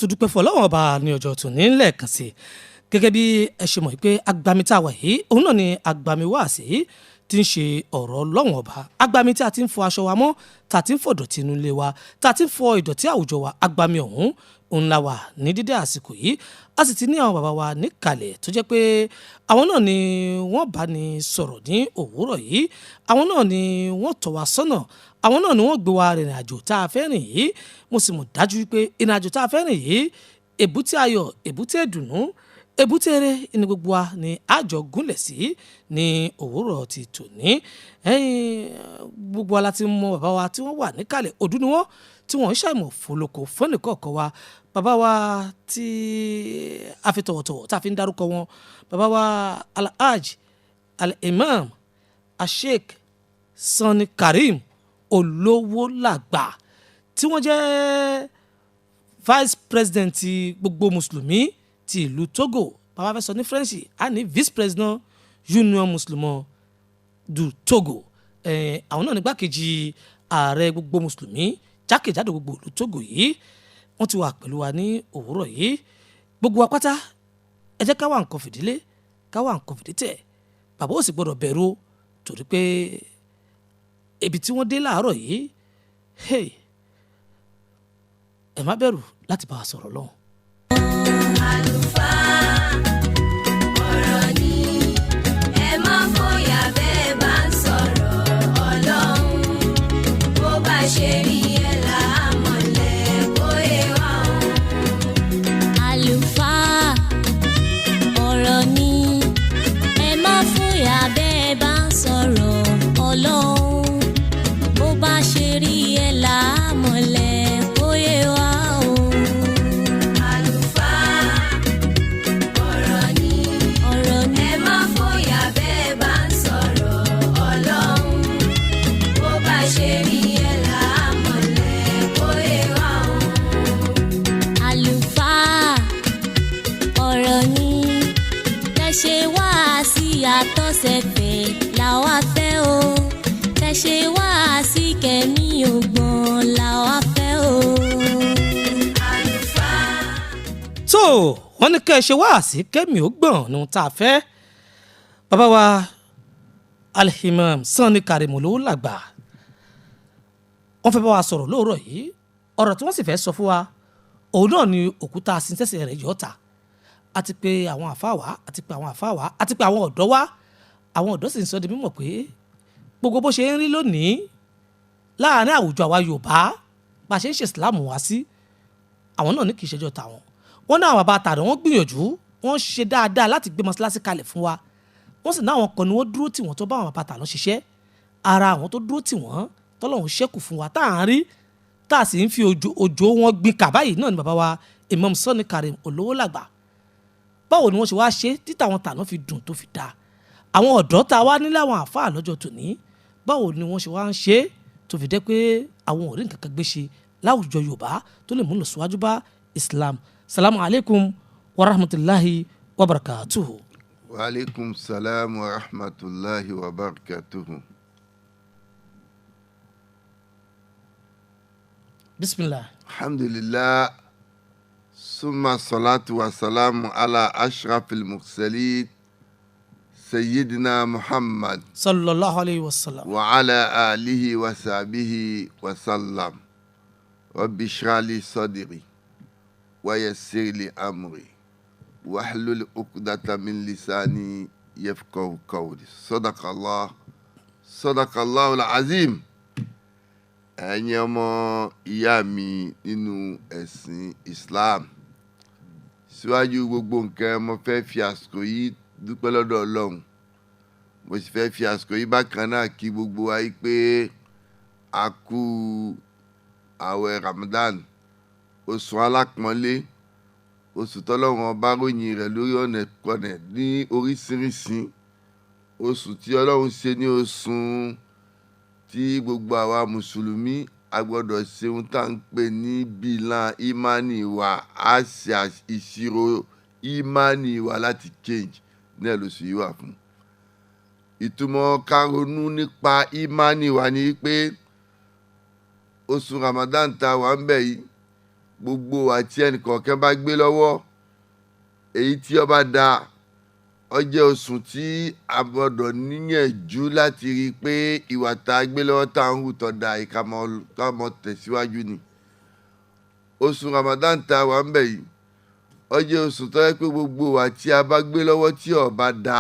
tó dúpẹ́ fún Ọlọ́run ọba ní ọjọ́ tòní lẹ́ẹ̀kan sí gẹ́gẹ́ bí ẹ ṣe mọ̀ pé agbami tá a wà yìí òun náà ni agbami wáàsí tí ń ṣe ọ̀rọ̀ Ọlọ́run ọba agbami tí a ti ń fọ aṣọ wa mọ́ tá a ti ń fọ ìdọ̀tí inú ilé wa tá a ti ń fọ ìdọ̀tí àwùjọ wa agbami ọ̀hún òun la wà ní dídé àsìkò yìí a sì ti ní àwọn bàbá wa níkàlẹ̀ tó jẹ́ pé àwọn náà ni wọ́n bá ní sọ̀rọ̀ ní òwúrọ̀ yìí àwọn náà ni wọ́n tọ́ wa sọ́nà àwọn náà ni wọ́n gbé wa rìnrìn àjò tá a fẹ́ rìn yìí mo sì mọ̀ dájú pé ìrìn àjò tá a fẹ́ rìn yìí èbúté ayọ̀ èbúté ìdùnnú èbúté eré ní gbogbo wa ni àjọ gúnlẹ̀ sí ní òwúrọ̀ ti tòní gbogbo wa láti mọ bàbá wa tí wọ́n wà níkàlẹ̀ ọdún ni wọ́n tí wọ́n ń ṣàìmọ̀ fòlòkò fọ́nìkọ̀ọ̀kan wa bàbá wa tí a fi tọ̀wọ̀tọ̀wọ̀ tá a fi ń dárúkọ wọn bàbá wa alhaji Imam Sheikh Sanni Kareem Olowolagba tí wọ́n jẹ́ vice president ti gbogbo mùsùlùmí ti ìlú Togo bàbá fẹ́ sọ ní French a ní vice president union musulman du Togo àwọn náà nígbàkejì ààrẹ gbogbo mùsùlùmí jákèjádò gbogbo ìlú Togo yìí wọ́n ti wà pẹ̀lú wa ní òwúrọ̀ yìí gbogbo wa pátá ẹ jẹ́ ká wá nǹkan fìdílé ká wá nǹkan fìdítẹ̀ bàbá ò sì gbọ́dọ̀ bẹ̀rù torí pé ibi tí wọ́n dé láàárọ̀ yìí ẹ má bẹ̀rù láti bá wa sọ̀rọ̀ lọ́hùn. àlùfáà ọ̀rọ̀ ni ẹ má fòyà bẹ́ẹ̀ bá ń sọ̀rọ̀ Ọlọ́run bó bá ṣe rí ẹ láàmọ̀lẹ́ bóyá wà ó. àlùfáà ọ̀rọ̀ ni ẹ má fòyà bẹ́ẹ̀ bá ń sọ̀rọ̀ Ọlọ́run bó bá ṣe rí ẹ láàmọ̀lẹ́ bóyá wà ó. àlùfáà ọ̀rọ̀ ni ẹ má fòyà bẹ́ẹ̀ bá ń sọ̀rọ̀ Ọlọ́run bó bá ṣe rí ẹ láàmọ̀lẹ́ bóyá wà ó. àlùfáà ọ̀rọ̀ ni tẹ́ ṣe wá sí àtọ́sẹ̀fẹ̀ làwa fẹ́ o tẹ́ ṣe wá sí kẹ́mi ògbọ́n làwa fẹ́ o. àlùfáà. tó wọ́n ní kẹ́ ẹ ṣe wá sí kẹ́mi ó gbọ̀n ní ohun tá a fẹ́ bàbá wa Imam Sanni Kareem Olowolagba wọ́n fẹ́ bá wa sọ̀rọ̀ lóòrọ̀ yìí ọ̀rọ̀ tí wọ́n sì fẹ́ sọ fún wa òun náà ni òkúta sínsẹ́sẹ̀ rẹ̀ yọ̀ọ́ta àti pé àwọn àfáà wá àti pé àwọn àfáà wá àti pé àwọn ọ̀dọ́ wá àwọn ọ̀dọ́ sì ń sọ di mímọ̀ pé gbogbo bó ṣe ń rí lónìí láàárín àwùjọ àwa Yorùbá bá a ṣe ń ṣe ìsìláàmù wá sí àwọn náà ní kì í ṣẹjọ́ tàwọn wọ́n náà bàbá àtàrà wọ́n gbìyànjú wọ́n ṣe dáadáa láti gbé mọ́ṣáláṣí kalẹ̀ fún wa wọ́n sì náwọn kan ni wọ́n dúró tì wọ́n tó bá àwọn bàbá àtàrà ṣiṣẹ́ ara àwọn tó dúró tì wọ́n tọ́lọ́run ṣẹ́kù fún wa tá à ń rí tá a sì ń fi òjò wọn gbin kàbáyìí náà ni bàbá wa Imam Sanni Kareem Olowolagba báwo ni wọ́n ṣe wá ṣe títà àwọn tàná fi dùn tó fi dáa àwọn ọ̀dọ́ tá a wá nílé àwọn àfáà lọ́jọ́ tòní báwo ni wọ́n ṣe wá ń ṣe tó fi dẹ́ pé àwọn ò rí nǹkan kan gbé ṣe láwùjọ Yorùbá tó lè mú lọ síwájú bá Islam salamu alaykum wa rahmatulahi wa barakatuhu. wa alaikum salam wa rahmatullahi wa barakatuhu. bisimilah. alhamdulillah summa salatu wa salamu ala ashrafil mursalin سيدنا محمد صلى الله عليه وسلم وعلى آله وصحبه وسلم رب اشرح لي صدري ويسر لي أمري واحلل عقدة من لساني يفقهوا قولي صدق الله العظيم ẹ̀yin ọmọ ìyá mi nínú ẹ̀sìn Islam síwájú gbogbo nǹkan mo fẹ́ fi àsìkò yìí dúpẹ́ lọ́dọ̀ Ọlọ́run mo sì fẹ́ fi àsìkò yìí bákan náà kí gbogbo wa yìí pé a kú àwẹ̀ Ramadan oṣù alápọ̀nlé oṣù tọ́lọ́run ọba ròyìn rẹ̀ lórí ọ̀nà kọ̀nà ní oríṣiríṣi oṣù tí Ọlọ́run ṣe ní oṣù tí gbogbo àwa mùsùlùmí a gbọ́dọ̀ ṣe ohun tá à ń pè ní bílà ìmánì wa a ṣe ìṣirò ìmánì wa láti change náà lóṣù yìí wà fún. ìtumọ̀ ká ronú nípa ìmánì wa ni pé oṣù Ramadan tá wà ń bẹ̀ yìí gbogbo àti ẹnìkọ̀ọ̀kan bá gbé lọ́wọ́ èyí tí ó bá da ó jẹ́ oṣù tí a gbọ́dọ̀ níyànjú láti rí i pé ìwà tá a gbé lọ́wọ́ tá a ń hù tó da ìka mọ́ tẹ̀síwájú ni. Oṣù Ramadan tá a wà ń bẹ̀ yìí ó jẹ́ oṣù tó yẹ pé gbogbo ìwà tí a bá gbé lọ́wọ́ tí ó bá da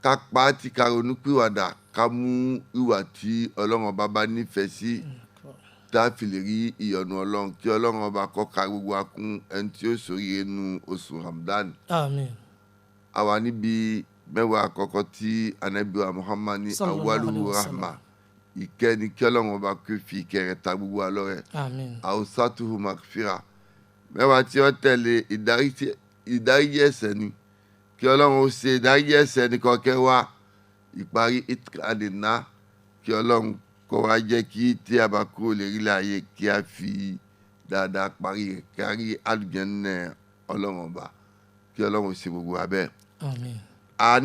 ká pa á ti ká ronú pìwàdà ká mú ìwà tí Ọlọ́run ọba bá nífẹ̀ẹ́ sí tá a fi lè rí ìyọ́nú Ọlọ́run kí Ọlọ́run ọba kó ka gbogbo akún ẹni tí ó ṣoríire nínú oṣù Ramadan. Àmín. A wà níbi mẹ́wàá àkọ́kọ́ tí Ànábì wa Muhammad ní awwaluhu rahma ìkẹ́ni kí Ọlọ́run ọba kó fi ìkẹ́ rẹ̀ ta gbogbo wa lọ́rẹ. Àmín. Awsatuhu maghfira mẹ́wàá tí ó tẹ̀lé ìdáríjì ẹ̀ṣẹ̀ ni kí Ọlọ́run ó ṣe ìdáríjì ẹ̀ṣẹ̀ ní kọ̀ọ̀kẹ́ wa. Ìparí ìtàdínà kí Ọlọ́run kó wá jẹ́ kí tí a bá kúrò lérí láàyè kí a fi dáadáa parí rẹ̀ kí a rí àlùjánnà Ọlọ́run ọba kí Ọlọ́run ṣe gbogbo wa bẹ́ẹ̀. Àmín.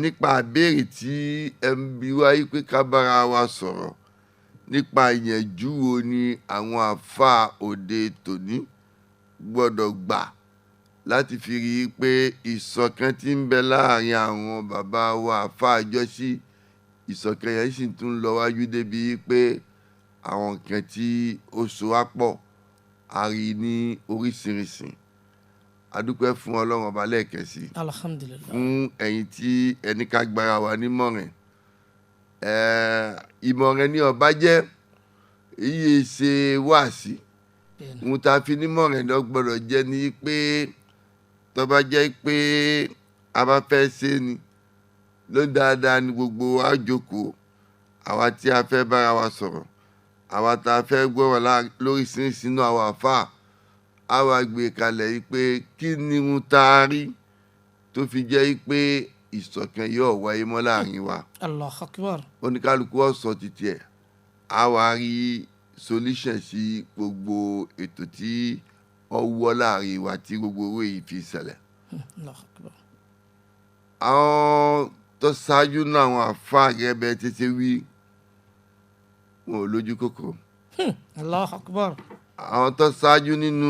Nípa àbẹ̀rẹ̀ tí ẹ ń bi wáyé pé ká bára wa sọ̀rọ̀ nípa ìyànjú wo ni àwọn àáfàá òde tòní gbọ́dọ̀ gbà láti fi rí i pé ìṣọ̀kan tí ń bẹ láàrin àwọn bàbá wa àáfàá àjọṣí ìṣọ̀kan yẹn sì tún lọ wájú débi pé àwọn nǹkan tí ó so wá pọ̀ a rí ní oríṣiríṣi. A dúpẹ́ fún Ọlọ́run ọba lẹ́ẹ̀kan sí Alhamdulillah. fún ẹ̀yin tí ẹni ká gbára wa nímọ̀ràn. Ìmọ̀ràn ni ọba jẹ́ èyí ṣe wáàsí ohun tá a fi nímọ̀ràn lọ gbọ́dọ̀ jẹ́ ni pé tó bá jẹ́ pé a bá fẹ́ ṣe ni ló dáadáa ni gbogbo wa jókòó àwa tí a fẹ́ bára wa sọ̀rọ̀ àwa tá a fẹ́ gbọ́rọ̀ lóríṣiríṣi náà àwọn àfáà a wá gbé kalẹ̀ yìí pé kí ni ohun tá a rí tó fi jẹ́ pé ìṣọ̀kan yóò wáyé mọ́ láàrin wa. Allahu Akbar. Oníkálukú ọ̀sọ̀ títí ẹ̀ a wá rí solution sí gbogbo ètò tí ó wọ́ láàrin wa tí gbogbo owó yìí fi ṣẹlẹ̀. Allahu Akbar. Àwọn tó ṣáájú náà àwọn àfáà gẹ́gẹ́ tètè wí wọn ò lójú kòkòrò. Allahu Akbar. Àwọn tó ṣáájú nínú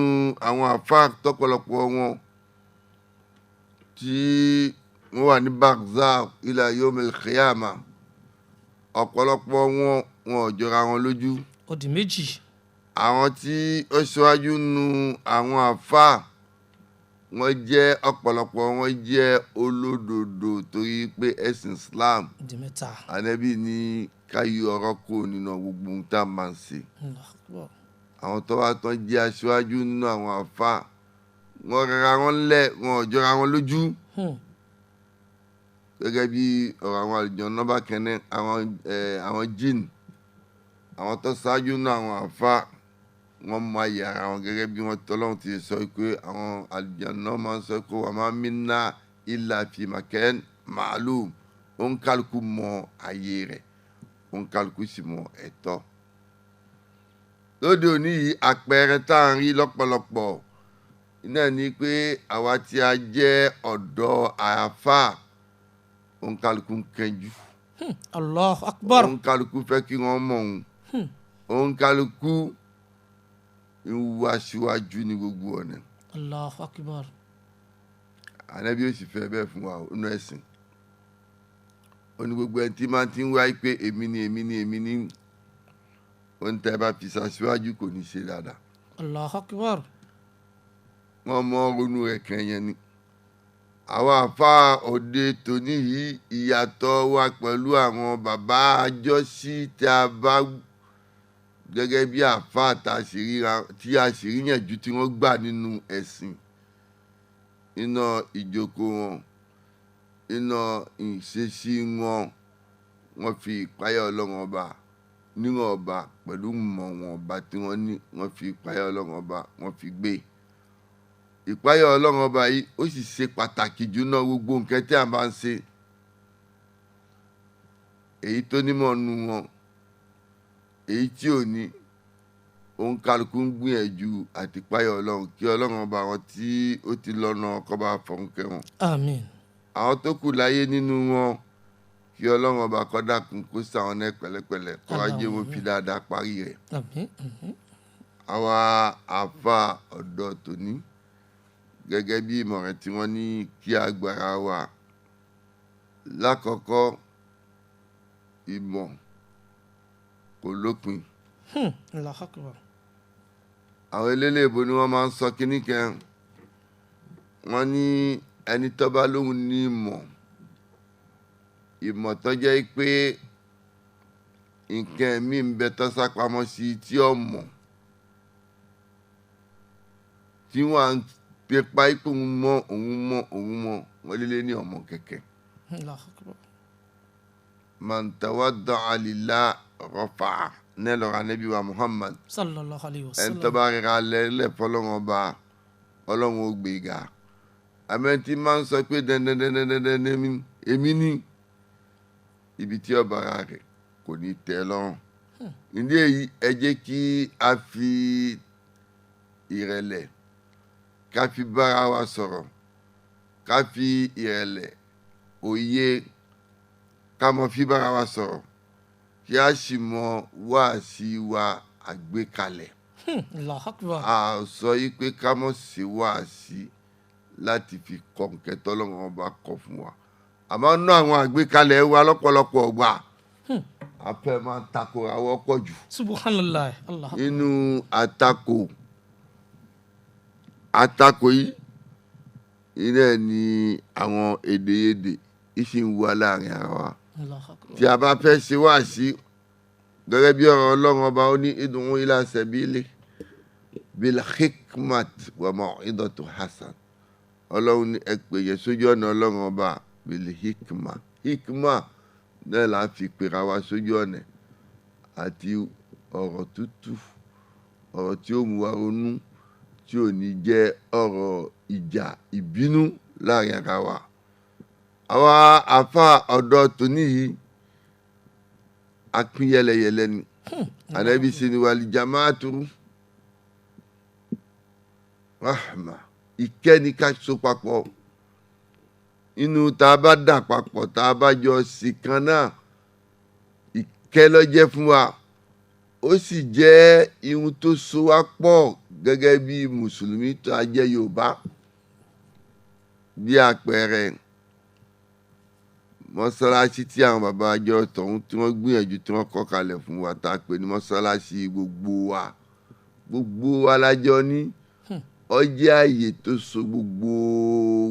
àwọn àfáà tọ́pọ̀lọpọ̀ wọn tí wọ́n wà ní barzakh ila yawmil qiyamah ọ̀pọ̀lọpọ̀ wọn ò jọra wọn lójú. Ó di méjì. Àwọn tí ó ṣáájú nínú àwọn àfáà wọ́n jẹ́ ọ̀pọ̀lọpọ̀ wọn jẹ́ olódodo torí pé ẹ̀sìn Islam Ó di mẹ́ta. Ànábì ní ká yọ ọ̀rọ̀ kù nínú gbogbo ohun tá a máa ń ṣe. Allahu Akbar. Àwọn tó wá tán jẹ́ aṣáájú nínú àwọn àfáà wọ́n rẹra wọn lẹ̀ wọn ò jọra wọn lójú. Gẹ́gẹ́ bí ọ̀rọ̀ àwọn àlùjànnú bá kẹ́nẹ́ àwọn jinn àwọn tó ṣáájú nínú àwọn àfáà wọ́n mọ ayé ara wọn gẹ́gẹ́ bí wọ́n tọ́lọ́run ti sọ pé àwọn àlùjànnú máa ń sọ pé wa ma minna illa fi makan ma'lum òǹkálukú mọ ayé rẹ̀ òǹkálukú sì mọ ẹ̀tọ́. Lóde òní yìí àpẹẹrẹ tá à ń rí lọ́pọ̀lọpọ̀ iná ni pé àwa tí a jẹ́ ọ̀dọ́ àáfàá òǹkálukú ń kẹjú. Allahu Akbar. Òǹkálukú fẹ́ kí wọ́n mọ̀ òun òǹkálukú ń wá síwájú ní gbogbo ọ̀nà. Allahu Akbar. Ànábì ó sì fẹ́ bẹ́ẹ̀ fún wa nínú ẹ̀sìn. Ó ní gbogbo ẹni tí máa ti ń wáyé pé èmi ni ohun tẹ́ bá fi ṣaṣíwájú kò ní ṣe dáadáa. Allahu Akbar. Wọ́n mọ ronú rẹ̀ kan yẹn ni. Àwọn àfáà òde tòní yìí ìyàtọ̀ wa pẹ̀lú àwọn bàbá àjọṣí tí a bá gẹ́gẹ́ bí àfáà tí a sì ríyànjú tí wọ́n gbà nínú ẹ̀sìn iná ìjókòó wọn iná ìṣesí wọn wọ́n fi ìpáyà Ọlọ́run ọba níwọ̀n ọba pẹ̀lú mọ̀ wọn ọba tí wọ́n ní wọ́n fi ìpáyà Ọlọ́run ọba wọ́n fi gbé. Ìpáyà Ọlọ́run ọba yìí ó sì ṣe pàtàkì jù náà gbogbo nǹkan tí a bá ń ṣe. Èyí tó nímọ̀ nu wọn èyí tí ò ní òǹkálukú ń gbìyànjú àti ìpáyà Ọlọ́run kí Ọlọ́run ọba wọn tí ó ti lọ́nà kó bá fọ̀nkẹ́ wọn. Àmín. Àwọn tó kù láyé nínú wọn kí Ọlọ́run ọba kó dákun kó ṣàwọn náà pẹ̀lẹ́pẹ̀lẹ́ kó wá jẹ́ wọn fi dáadáa parí rẹ̀. Àmín. àwa àfa ọ̀dọ́ tòní gẹ́gẹ́ bí ìmọ̀ràn tí wọ́n ní kí agbára wa lákọ̀ọ́kọ́ ìmọ̀ kò lópin. Allahu Akbar. àwọn eléléèbó ni wọ́n máa ń sọ kínní kan wọ́n ní ẹni tó bá lóhun ní ìmọ̀ tó jẹ́ pé nǹkan mi ń bẹ tó sápamọ́ sí tí ó mọ̀ tí wọ́n á pe pa ipò òun mọ̀ wọ́n lé ní ọmọ kẹ̀kẹ́. Allahu Akbar. Man tawadda'a lillahi rafa'a nílọ̀rọ̀ Ànábì wa Muhammad Sallallahu alayhi wa ẹni tó sallam. bá rira lẹ́lẹ̀ fọlọ́run ọba ọlọ́run ó gbé ga àmọ́ tí máa ń sọ pé dandandandandandan èmi ní ibi tí ọba ara rẹ̀ kò ní tẹ́ lọ́rùn. ìdí èyí ẹ jẹ́ kí a fi ìrẹ̀lẹ̀ ká fi bára wa sọ̀rọ̀ ká fi ìrẹ̀lẹ̀ òye ká mọ fi bára wa sọ̀rọ̀ kí a sì mọ wáàsí wa àgbékalẹ̀. Allahu Akbar. a sọ yìí pé ká mọ̀ sí wáàsí láti fi kọ́ nǹkan tọ́lọ́run ọba kọ́ fún wa àmọ́ ná àwọn àgbékalẹ̀ wa lọ́pọ̀lọpọ̀ ọgbà a fẹ́ máa ń takora wọ́pọ̀ jù. Subhanallah. Allahu Akbar. inú àtakò yìí iná ni àwọn èdèyèdè ìṣì ń wà láàrin ara wa. Allahu Akbar. tí a bá fẹ́ ṣe wáàsí gẹ́gẹ́ bí ọ̀rọ̀ ọlọ́run ọba ó ní id'u ila sabili bil hikmat wa maw'idatu hasan ọlọ́run ní ẹ pè yẹn sójú ọ̀nà ọlọ́run ọba bil hikma náà là á fi pèrà wá sójú ọ̀nà àti ọ̀rọ̀ tútù ọ̀rọ̀ tí ó mú wa ronú tí ò ní jẹ́ ọ̀rọ̀ ìjà ìbínú láàrin ara wa. àwa àfa ọ̀dọ́ tòní yìí a pín yẹlẹyẹlẹ ni Ànábì ṣe ni wàlí jamaatu rahma ìkẹ́ni ká so papọ̀ inú tá a bá dà papọ̀ tá a bá jọ sí kan náà ìkẹ́ ló jẹ́ fún wa ó sì jẹ́ ihun tó so wá pọ̀ gẹ́gẹ́ bí mùsùlùmí tó a jẹ́ Yorùbá bí àpẹẹrẹ mọ́sálásí tí àwọn bàbá àjọ tọ̀hún tí wọ́n gbìyànjú tí wọ́n kọ́ kalẹ̀ fún wa tá a pè ní mọ́sálásí gbogbo wa lájọ ní ó jẹ́ àyè tó so gbogbo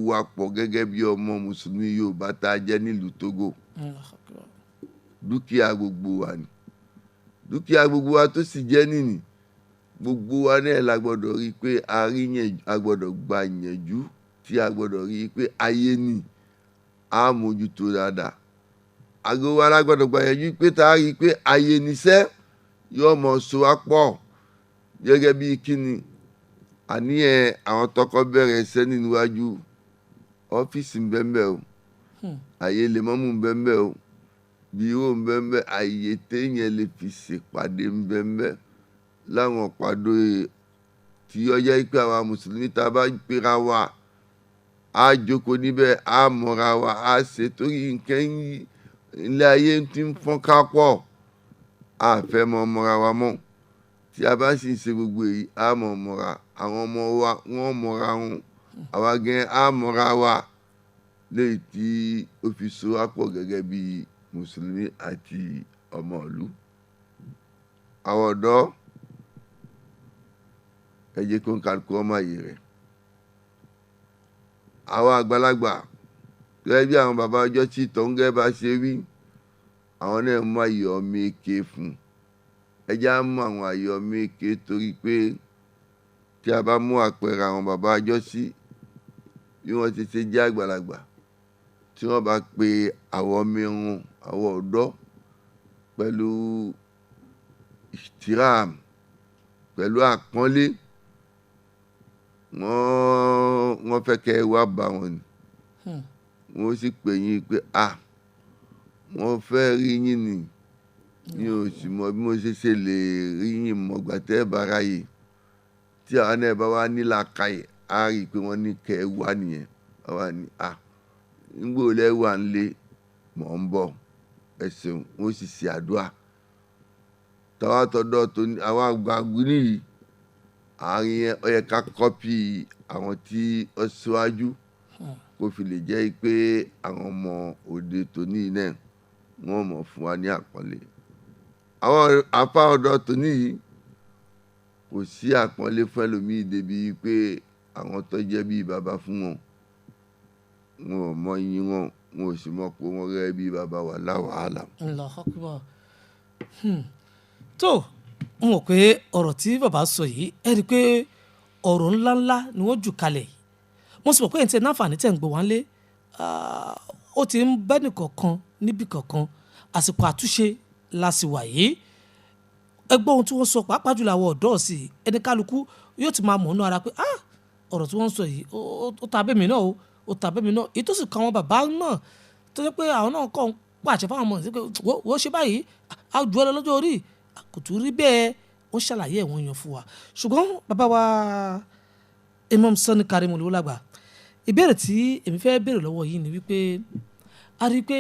wa pọ̀ gẹ́gẹ́ bí ọmọ mùsùlùmí Yorùbá tá a jẹ́ nílùú Togo. dúkìá gbogbo wa ni dúkìá gbogbo wa tó sì jẹ́ nìní gbogbo wa náà la gbọ́dọ̀ rí i pé a gbọ́dọ̀ gba ìyànjú tí a gbọ́dọ̀ rí i pé ayé nì á mójútó dáadáa àgọ́ wa la gbọ́dọ̀ gba ìyànjú pé tá a rí i pé ayé níṣẹ́ yóò mọ̀ so wá pọ̀ gẹ́gẹ́ bí kíni àníyàn àwọn tọkọ bẹ̀rẹ̀ iṣẹ́ níwájú ọ́fíìsì ń bẹ́ẹ̀ o àyè lèmọ́mù ń bẹ́ẹ̀ o bírò ń bẹ́ẹ̀ àyè téèyàn lè fi ṣèpàdé ń bẹ́ẹ̀ láwọn pàdé tí ọjọ́ pé àwa mùsùlùmí tá a bá pera wa á jókòó níbẹ̀ á mọ̀ra wa á ṣe torí nǹkan ilé ayé ti ń fọ́n ká pọ̀ á fẹ́ mọ̀ mọ̀ra wa mọ́ tí a bá sì ń ṣe gbogbo èyí á mọ̀ mọ̀ra àwọn ọmọ wa wọ́n mọ̀ra wọn àwa gan á mọ̀ra wa léyìí tí ó fi so wá pọ̀ gẹ́gẹ́ bí mùsùlùmí àti ọmọ ìlú. àwọn ọ̀dọ́ ẹ jẹ́ kó ń kálukú ọmọ ààyè rẹ̀ àwọn àgbàlagbà gẹ́gẹ́ bí àwọn bàbá ọjọ́ tí tọ́ngẹ́ bá ṣe rí àwọn náà mú ààyè ọmọ èké fún ẹ jẹ́ á mú àwọn ààyè ọmọ èké torí pé tí a bá mú àpẹẹrẹ àwọn bàbá ọjọ́ sí bí wọ́n ti ṣe jẹ́ àgbàlagbà tí wọ́n bá pe àwọn ọmọ irun àwọn ọ̀dọ́ pẹ̀lú ìtìrám pẹ̀lú àpọ́nlé wọ́n fẹ́ kẹ́ ẹ wá bá wọn ni wọ́n sì pè yín pé wọ́n fẹ́ rí yín ni mi ò sì mọ bí mo ṣe lè rí yín mọ̀gbà tẹ́ ẹ bá ráyè tí àwọn náà bá wá nílà káyè á rí i pé wọ́n ní kẹ́ ẹ wá nìyẹn àwa ni nígbò lẹ́wà ńlé mọ̀ ń bọ̀ ẹ ṣeun wọ́n sì ṣe àdúrà tàwa tọ̀dọ̀ tó ní àwọn àgbàgbé nìyí àárín yẹn ó yẹ ká kọ́pì àwọn tí ó ṣíwájú kó fi lè jẹ́ pé àwọn ọmọ òde tòní náà wọ́n mọ̀ fún wa ní àpọ́nlé. Àwọn apá ọ̀dọ́ tòní yìí kò sí àpọ́nlé fún ẹlòmíì débi pé àwọn tó jẹ́ bíi bàbá fún wọn wọn ò mọ iyì wọn ò sì mọ̀ pé wọ́n rẹ́ bíi bàbá wà láwàhálà. Allahu Akbar. tó n mọ̀ pé ọ̀rọ̀ tí bàbá sọ yìí ẹ rí i pé ọ̀rọ̀ ńláńlá ni wọ́n jù kalẹ̀ yìí mo sì mọ̀ pé ẹ̀ ń tẹ náfààní tẹ̀ ń gbọ́ wá lé ó ti ń bẹ́nì kọ̀ọ̀kan níbì kọ̀ọ̀kan àsìkò àtúnṣe la sì wà yìí ẹgbọ́n ohun tí wọ́n sọ pàápàá jùlọ àwọn ọ̀dọ́ sí ẹni kálukú yóò ti máa mọ̀ ọ́nú ara pé ọ̀rọ̀ tí wọ́n ń sọ yìí ó ta bẹ́mi náà ó ta bẹ́mi náà èyí tó sì kan àwọn bàbá náà tó jẹ́ pé àwọn náà kọ́ ń pàṣẹ fáwọn ọmọ ìsìnkú wọ́n ṣe báyìí a jù ọ́ lọ lọ́jọ́ orí kò tún rí bẹ́ẹ̀ wọ́n ṣàlàyé ẹ̀wọ̀n yan fún wa ṣùgbọ́n bàbá wa Imam Sanni Kareem Olowolagba ìbéèrè tí èmi fẹ́ béèrè lọ́wọ́ yìí ni wípé a rí i pé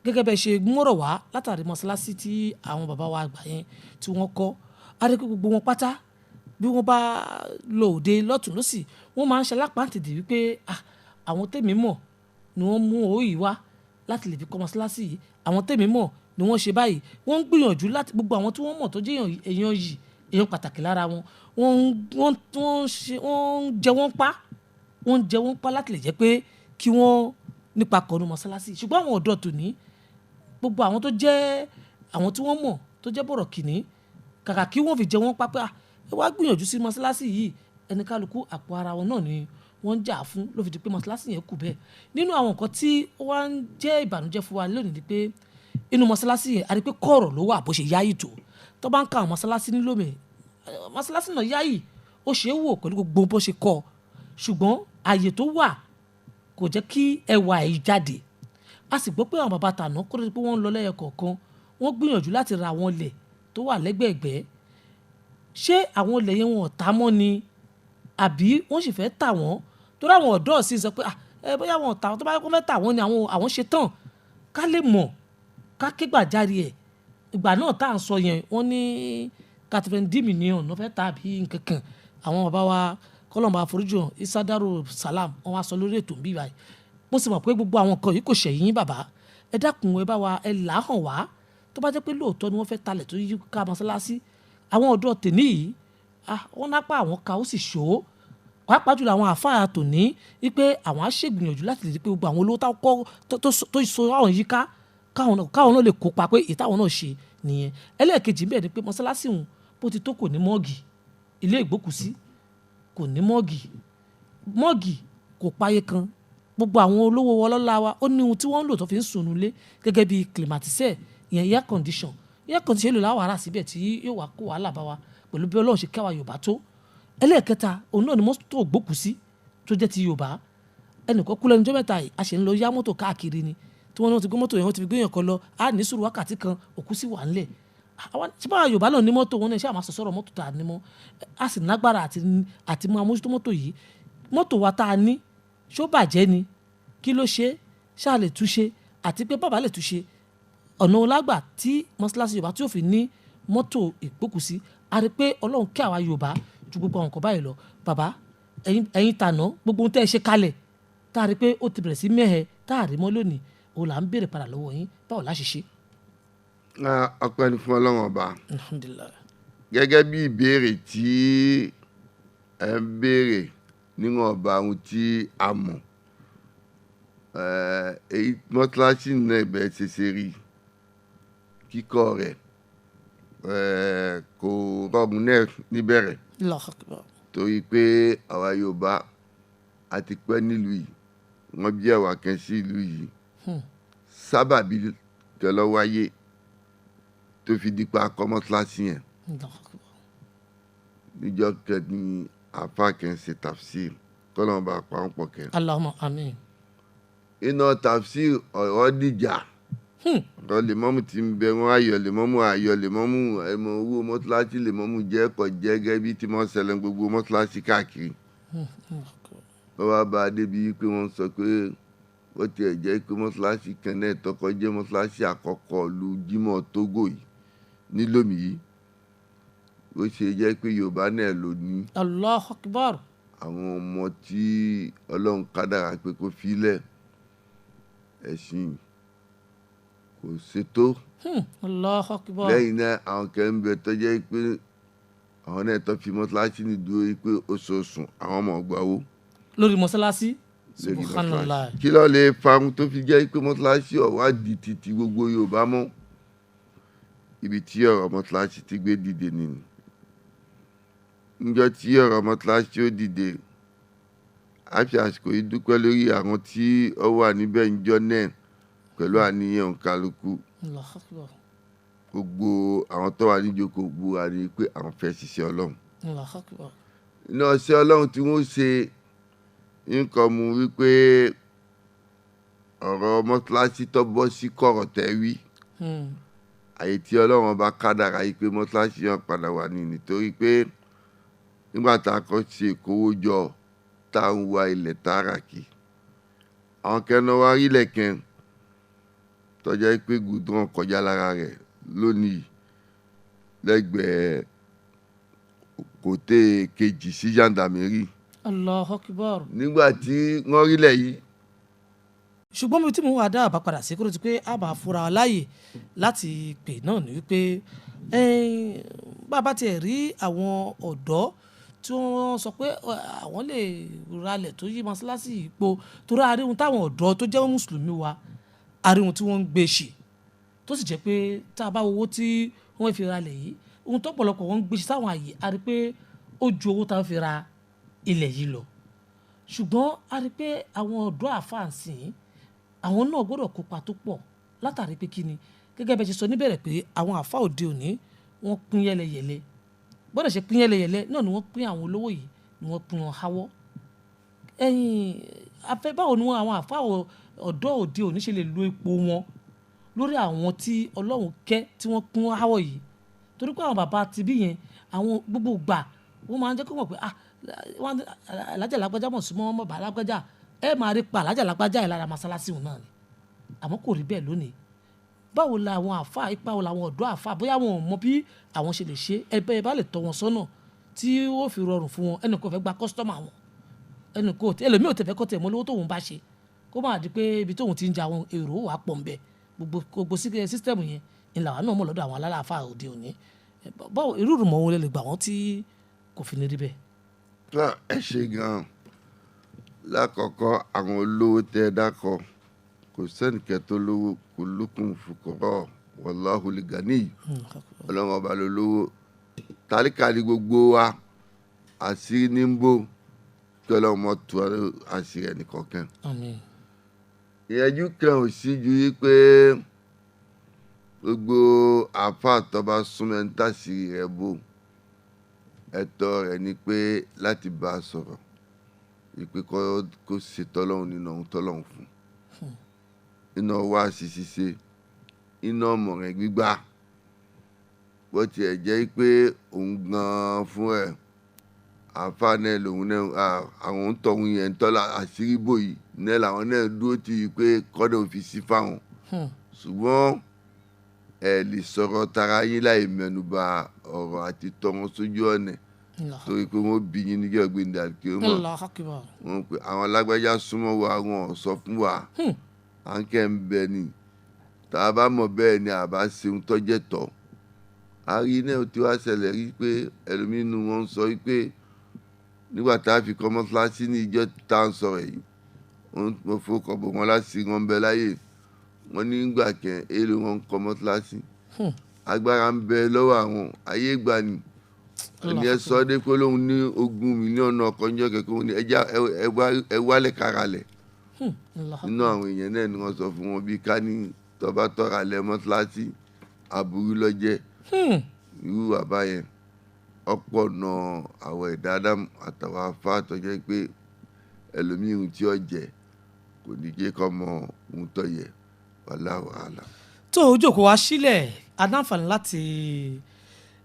gẹ́gẹ́ bẹ́ẹ̀ ṣe mọ́rọ̀ wá látàrí mọ́ṣáláṣí tí àwọn bàbá wa àgbà yẹn tí wọ́n kọ́ a rí i pé gbogbo wọn pátá bí wọ́n bá lọ òde lọ́tún lọ́sì wọ́n máa ń ṣe alápàǹtìdì wípé àwọn tèmi mọ̀ ni wọ́n mú owó yìí wá láti lè fi kọ́ mọ́ṣáláṣí yìí àwọn tèmi mọ̀ ni wọ́n ṣe báyìí wọ́n ń gbìyànjú láti gbogbo àwọn tí wọ́n mọ̀ tó jẹ́ èèyàn yìí èèyàn pàtàkì lára wọn wọ́n ń jẹ wọ́n pa láti lè jẹ́ pé kí wọ́n nípa kọ́nu mọ́ṣáláṣí ṣùgbọ́n àwọn ọ̀dọ́ tòní gbogbo àwọn tó jẹ́ àwọn tí wọ́n mọ̀ tó jẹ́ bọ̀rọ̀ kìíní kàkà kí wọ́n fi jẹ wọ́n pa pé ẹ wá gbìyànjú sí mọ́ṣáláṣí yìí ẹni kálukú àpò ara wọn náà ni wọ́n ń jà fún ló fi di pé mọ́ṣáláṣí yẹn kù bẹ́ẹ̀ nínú àwọn nǹkan tí ó wá ń jẹ́ ìbànújẹ́ fún wa lónìí ni pé inú mọ́ṣáláṣí yẹn a rí pé kọ̀rọ̀ ló wà bó ṣe yáyì tó tó bá ń ka àwọn mọ́ṣáláṣí nílòmí mọ́ṣáláṣí náà yáyì ó ṣe é wò pẹ̀lú gbogbo bó ṣe kọ́ ṣùgbọ́n àyè tó wà kò jẹ́ kí ẹwà ẹ̀ jáde a sì gbọ́ pé àwọn bàbá tàná kó tó pé wọ́n ń lọ lẹ́yẹ kọ̀ọ̀kan wọ́n gbìyànjú láti ra àwọn ilẹ̀ tó wà lẹ́gbẹ̀ẹ́gbẹ́ ṣé àwọn ilẹ̀ yẹn wọn ò ta mọ́ ni àbí wọ́n sì fẹ́ tà wọ́n torí àwọn ọ̀dọ́ sì sọ pé bóyá wọn ò tà wọ́n tó bá yẹ kó fẹ́ tà wọ́n ni àwọn ṣe tán ká lè mọ̀ ká ké gbàjarì ẹ̀ ìgbà náà tá à ń sọ yẹn wọ́n ní 90 million ló fẹ́ tà àbí nkankan àwọn bàbá wa kọ́lọ́mù àforíjì Isadaru Salam wọ́n wá sọ lórí ètò bíi báyìí mo sì mọ̀ pé gbogbo àwọn nǹkan yìí kò ṣẹ̀yìn bàbá ẹ dákun ẹ bá wa ẹ là á hàn wá tó bá jẹ́ pé lóòótọ́ ni wọ́n fẹ́ talẹ̀ tó yí ká mọ́ṣáláṣí àwọn ọ̀dọ́ tèmi yìí wọ́n nápá àwọn ká ó sì ṣó pàápàá jùlọ àwọn àfáà tòní wípé àwọn á ṣègbìyànjú láti lè rí pé gbogbo àwọn olówó tó so àwọn yìí ká káwọn náà lè kópa pé ìtàwọn náà ṣe nìyẹn ẹlẹ́ẹ̀kejì bẹ́ẹ̀ ni pé mọ́ṣáláṣí òun bó ti tó kò ní mọ́ọ̀gì ilé ìgbókùsí kò ní mọ́ọ̀gì kò páyé kan gbogbo àwọn olówó ọlọ́lá wa ó ní ohun tí wọ́n ń lò tó fi ń sùn nílé gẹ́gẹ́ bí climatisẹ̀ ìyẹn air condition èlò láwọn ará síbẹ̀ tí yóò wá kó wàhálà bá wa pẹ̀lú bí Ọlọ́run ṣe kẹwàá Yorùbá tó ẹlẹ́ẹ̀kẹta òun náà ni mọ́tò gbókùsí tó jẹ́ ti Yorùbá ẹnìkan kú lẹ́nu ọjọ́ mẹ́ta yìí a ṣe ń lọ yá mọ́tò káàkiri ni tí wọ́n ní wọ́n ti gbé mọ́tò yẹn wọ́n ti fi gbé yàn kan lọ á ní sùúrù wákàtí kan òkú sí wà ńlẹ̀ àwọn tí báwa Yorùbá náà ní mọ́tò wọn náà ṣe àmà sọ̀rọ̀ mọ́tò tá a ní mọ́ a sì nágbára àti máa mójútó mọ́tò yìí mọ́tò wa tá a ní ṣó bàjẹ́ ni kí ló ṣe ṣáà lè túṣe àti pé bàbá lè túṣe ọ̀nà olágbà tí mọ́ṣáláṣí Yorùbá tí ò fi ní mọ́tò ìgbókùsí a rí pé Ọlọ́run kí àwa Yorùbá ju gbogbo àwọn nǹkan báyìí lọ bàbá ẹ̀yin tàná gbogbo ohun tẹ́ ẹ ṣe kalẹ̀ tá a rí pé ó ti bẹ̀rẹ̀ sí mẹ́hẹ tá a rí mọ́ lónìí òun là ń béèrè padà lọ́wọ́ yín báwo la ṣe ṣe. ọpẹ́ ni fún Ọlọ́run ọba Alhamdulillah. gẹ́gẹ́ bí ìbéèrè tí ẹ ń béèrè nínú ọba ohun tí a mọ̀ èyí mọ́ṣáláṣí náà bẹ́ẹ̀ ṣe rí kíkọ́ rẹ̀ kò rọrùn náà níbẹ̀rẹ̀ torí pé àwa Yorùbá a ti pẹ́ nílùú yìí wọ́n bí àwa kan sí ìlú yìí sábàbí tẹ́lọ́ wáyé tó fi dípa akọ́ mọ́ṣáláṣí yẹn níjọ́ kẹ́ni àfáà kan ṣe tafsir kọ́lọ́n bá pa ń pọ̀ kẹ́. Allahumma àmín. iná tafsir ọ̀rọ̀ dìjà ọ̀rọ̀ lèmọ́mù ti ń bẹ wọ́n ayọ̀ lèmọ́mù ẹ̀mọ owó mọ́ṣáláṣí lèmọ́mù jẹ́ kọ̀ jẹ́ gẹ́gẹ́ bí tí wọ́n ṣẹlẹ̀ gbogbo mọ́ṣáláṣí káàkiri. wọ́n wá bá a débi pé wọ́n sọ pé wọ́n tiẹ̀ jẹ́ pé mọ́ṣáláṣí kan náà tọkọ jẹ́ mọ́ṣáláṣí àkọ́kọ́ lu Jímọ̀ Togo yìí nílòmí yìí ó ṣe jẹ́ pé Yorùbá náà ló ní Allahu Akbar. àwọn ọmọ tí Ọlọ́run kádàrá pé kó filẹ̀ ẹ̀sìn kò ṣètò. Allahu Akbar. lẹ́yìn náà àwọn kan ń bẹ tó jẹ́ pé àwọn náà tó fi mọ́ṣáláṣí ní dúró pé oṣooṣù àwọn ọmọ ọgbàwó lórí mọ́sálásí. lórí Subhanallah. mọ́ṣáláṣí. kí ló lè farun tó fi jẹ́ pé mọ́ṣáláṣí ọ̀wá di títí gbogbo Yorùbá mọ́ ibi tí ọ̀rọ̀ mọ́ṣáláṣí ti gbé dìde nìyí. níjọ́ tí ọ̀rọ̀ mọ́ṣáláṣí ó dìde a fi àsìkò yìí dúpẹ́ lórí àwọn tí ó wà níbẹ̀ níjọ́ náà pẹ̀lú àníyàn kálukú. Allahu Akbar. gbogbo àwọn tó wà níjókòó gbúra ni pé àwọn fẹ́ ṣiṣẹ́ Ọlọ́run. Allahu Akbar. iná ọṣẹ́ Ọlọ́run tí wọ́n ṣe nǹkan mu wípé ọ̀rọ̀ mọ́ṣáláṣí tó bọ́ sí kọ̀rọ̀ tẹ́wí àyè tí Ọlọ́run ọba kádàrá yìí pé mọ́ṣáláṣí yẹn padà wà ní nítorí pé nígbà tá a kọ́ ṣe ìkówó jọ tá à ń wa ilẹ̀ tààrà kì àwọn kẹ́nà wa rí lẹ̀kẹ́ tọ́jà pé gùdùn kọjá lára rẹ̀ lónìí lẹ́gbẹ̀ẹ́ kòtè kejì sí gendarmerie. Allahu Akbar. nígbà tí wọ́n rí lẹ̀ yìí. ṣùgbọ́n mi tí mo wà dá àbá padà sí kúrò ti pé a bá fura wa láàyè láti pè náà ní wípé bàbá tiẹ̀ rí àwọn ọ̀dọ́ tí wọ́n sọ pé àwọn lè ralẹ̀ tó yí mọ́ṣáláṣí yìí po torí àríhun táwọn ọ̀dọ́ tó jẹ́ mùsùlùmí wa àríhun tí wọ́n ń gbé ṣe tó sì jẹ́ pé tá a bá owó tí wọ́n fi ralẹ̀ yìí ohun tó pọ̀lọpọ̀ wọ́n ń gbé ṣe sáwọn àyè a rí pé ó ju owó táwọn fi ra ilẹ̀ yìí lọ ṣùgbọ́n a rí pé àwọn ọ̀dọ́ àfáàsìn àwọn náà gbọ́dọ̀ kópa tó pọ̀ látàrí pé kíni gẹ́gẹ́ bẹ́ẹ̀ ṣe sọ níbẹ̀rẹ̀ pé àwọn àfáà òde òní wọ́n pín yẹ́lẹyẹ̀lẹ gbọ́dọ̀ ṣe pín yẹ́lẹyẹ̀lẹ náà ni wọ́n pín àwọn olówó yìí ni wọ́n pín wọn háwọ́ afẹ́ báwo ni àwọn àfáà ọ̀dọ́ òde òní ṣe lè lo ipò wọn lórí àwọn tí Ọlọ́run kẹ́ tí wọ́n pín wọn háwọ́ yìí torí pé àwọn bàbá ti bí yẹn àwọn gbogbo gbà wọ́n máa ń jẹ́ kó mọ̀ pé alájà lágbájá mọ̀ súnmọ́ ọmọ bàbá lágbájá ẹ máa rí pa alájà lágbájá ẹ̀ lára masalasi òun náà ni àmọ́ kò rí bẹ́ẹ̀ lónìí báwo la àwọn àfáà ipa wo làwọn ọ̀dọ́ àfáà bóyá wọn ò mọ bí àwọn ṣe lè ṣe ẹ bá lè tọ́ wọn sọ́nà tí ó fi rọrùn fún wọn ẹnì kan fẹ́ gba kọ́sítọ́mà wọn ẹnì kan ẹlòmíì ò tẹ̀ fẹ́ kọ́ tẹ̀ mọ́ lówó tóun bá ṣe kó máa di pé ibi tóun ti ń ja àwọn èrò wà pọ̀ nbẹ gbogbo sísítẹ́mù yẹn ìlà wa náà mọ̀ lọ́dọ̀ àwọn alálàáfáà òde òní báwo irú ìrùmọ̀ wọn lè gbà wọ́n tí kò fi ní rí bẹ́ẹ̀. ẹ ṣe gan-an lákọ̀ọ́kọ́ àwọn olówó tẹ́ ẹ dákọ̀ kò sẹ́nìkẹ́ tó lówó kò lókun fùkọ̀rọ̀ wallahul gani Ọlọ́run ọba ló lówó tálíkà ní gbogbo wa àṣírí ní ń bò kí Ọlọ́run mọ́ tu àṣírí ẹnìkọ̀ọ̀kan. ìyẹjú kan ò sí ju wípé gbogbo àáfàá tó bá súnmọ́ ẹni táṣírí rẹ̀ bò ẹ̀tọ́ rẹ̀ ni pé láti bá a sọ̀rọ̀ ìpè kó ṣe tọ́lọ́hún nínú ohun tọ́lọ́hún fún iná wá ṣiṣẹ́ iná ọmọràn gbígbà bó tiẹ̀ jẹ́ pé òun gan-an fún ẹ̀ àáfàá náà lòun náà àwọn ń tọ̀hún yẹn tọ́lá àṣírí bò yìí náà làwọn náà dúró tì í pé kọ́dọ̀ fi sí fáwọn ṣùgbọ́n ẹ lè sọ̀rọ̀ tara yín láì mẹ́nuba ọ̀rọ̀ àti tọ́ wọn sójú ọ̀nà torí pé wọ́n bí yín nígbà gbẹ̀ndà kí ó mọ̀ wọ́n pe àwọn alágbájá súnmọ́ wa wọn sọ fún wa à ń kẹ́ ń bẹ ni tá a bá mọ̀ bẹ́ẹ̀ ni àbá ṣeun tọ́jẹ́ tọ́ a rí náà tí wàá ṣẹlẹ̀ rí pé ẹlòmínú wọn sọ pé nígbà tá a fi kọ́ mọ́ṣáláṣí ní ìjọ tá à ń sọ̀rọ̀ yìí wọ́n fọkọ̀ bò wọ́n láti wọn bẹ láyè wọ́n ní gbà kẹ́ èlò wọn kọ́ mọ́ṣáláṣí agbára ń bẹ lọ́wọ́ àwọn ayé ìgbà ni ẹni ẹ sọ dé pé lóun ní 20 mílíọ̀nù ọkọ̀ ńjọ́ kẹ̀kẹ́ òun ní ẹ wálẹ̀ karalẹ̀ nínú àwọn èèyàn náà ni wọ́n sọ fún wọn bí ká ní tọ́ba tọ́ra lẹ̀ mọ́ṣáláṣí aburú lọ́jẹ́ irú bàbá yẹn ọ̀pọ̀ náà àwọn ẹ̀dá Ádámù àtàwọn afá àtọ́jẹ́ pé ẹlòmíràn tí ó jẹ kò ní jẹ́ kọ́ mọ ohun tó yẹ wallahu a'lam. tó o jókòó wá sílẹ̀ adáǹfààní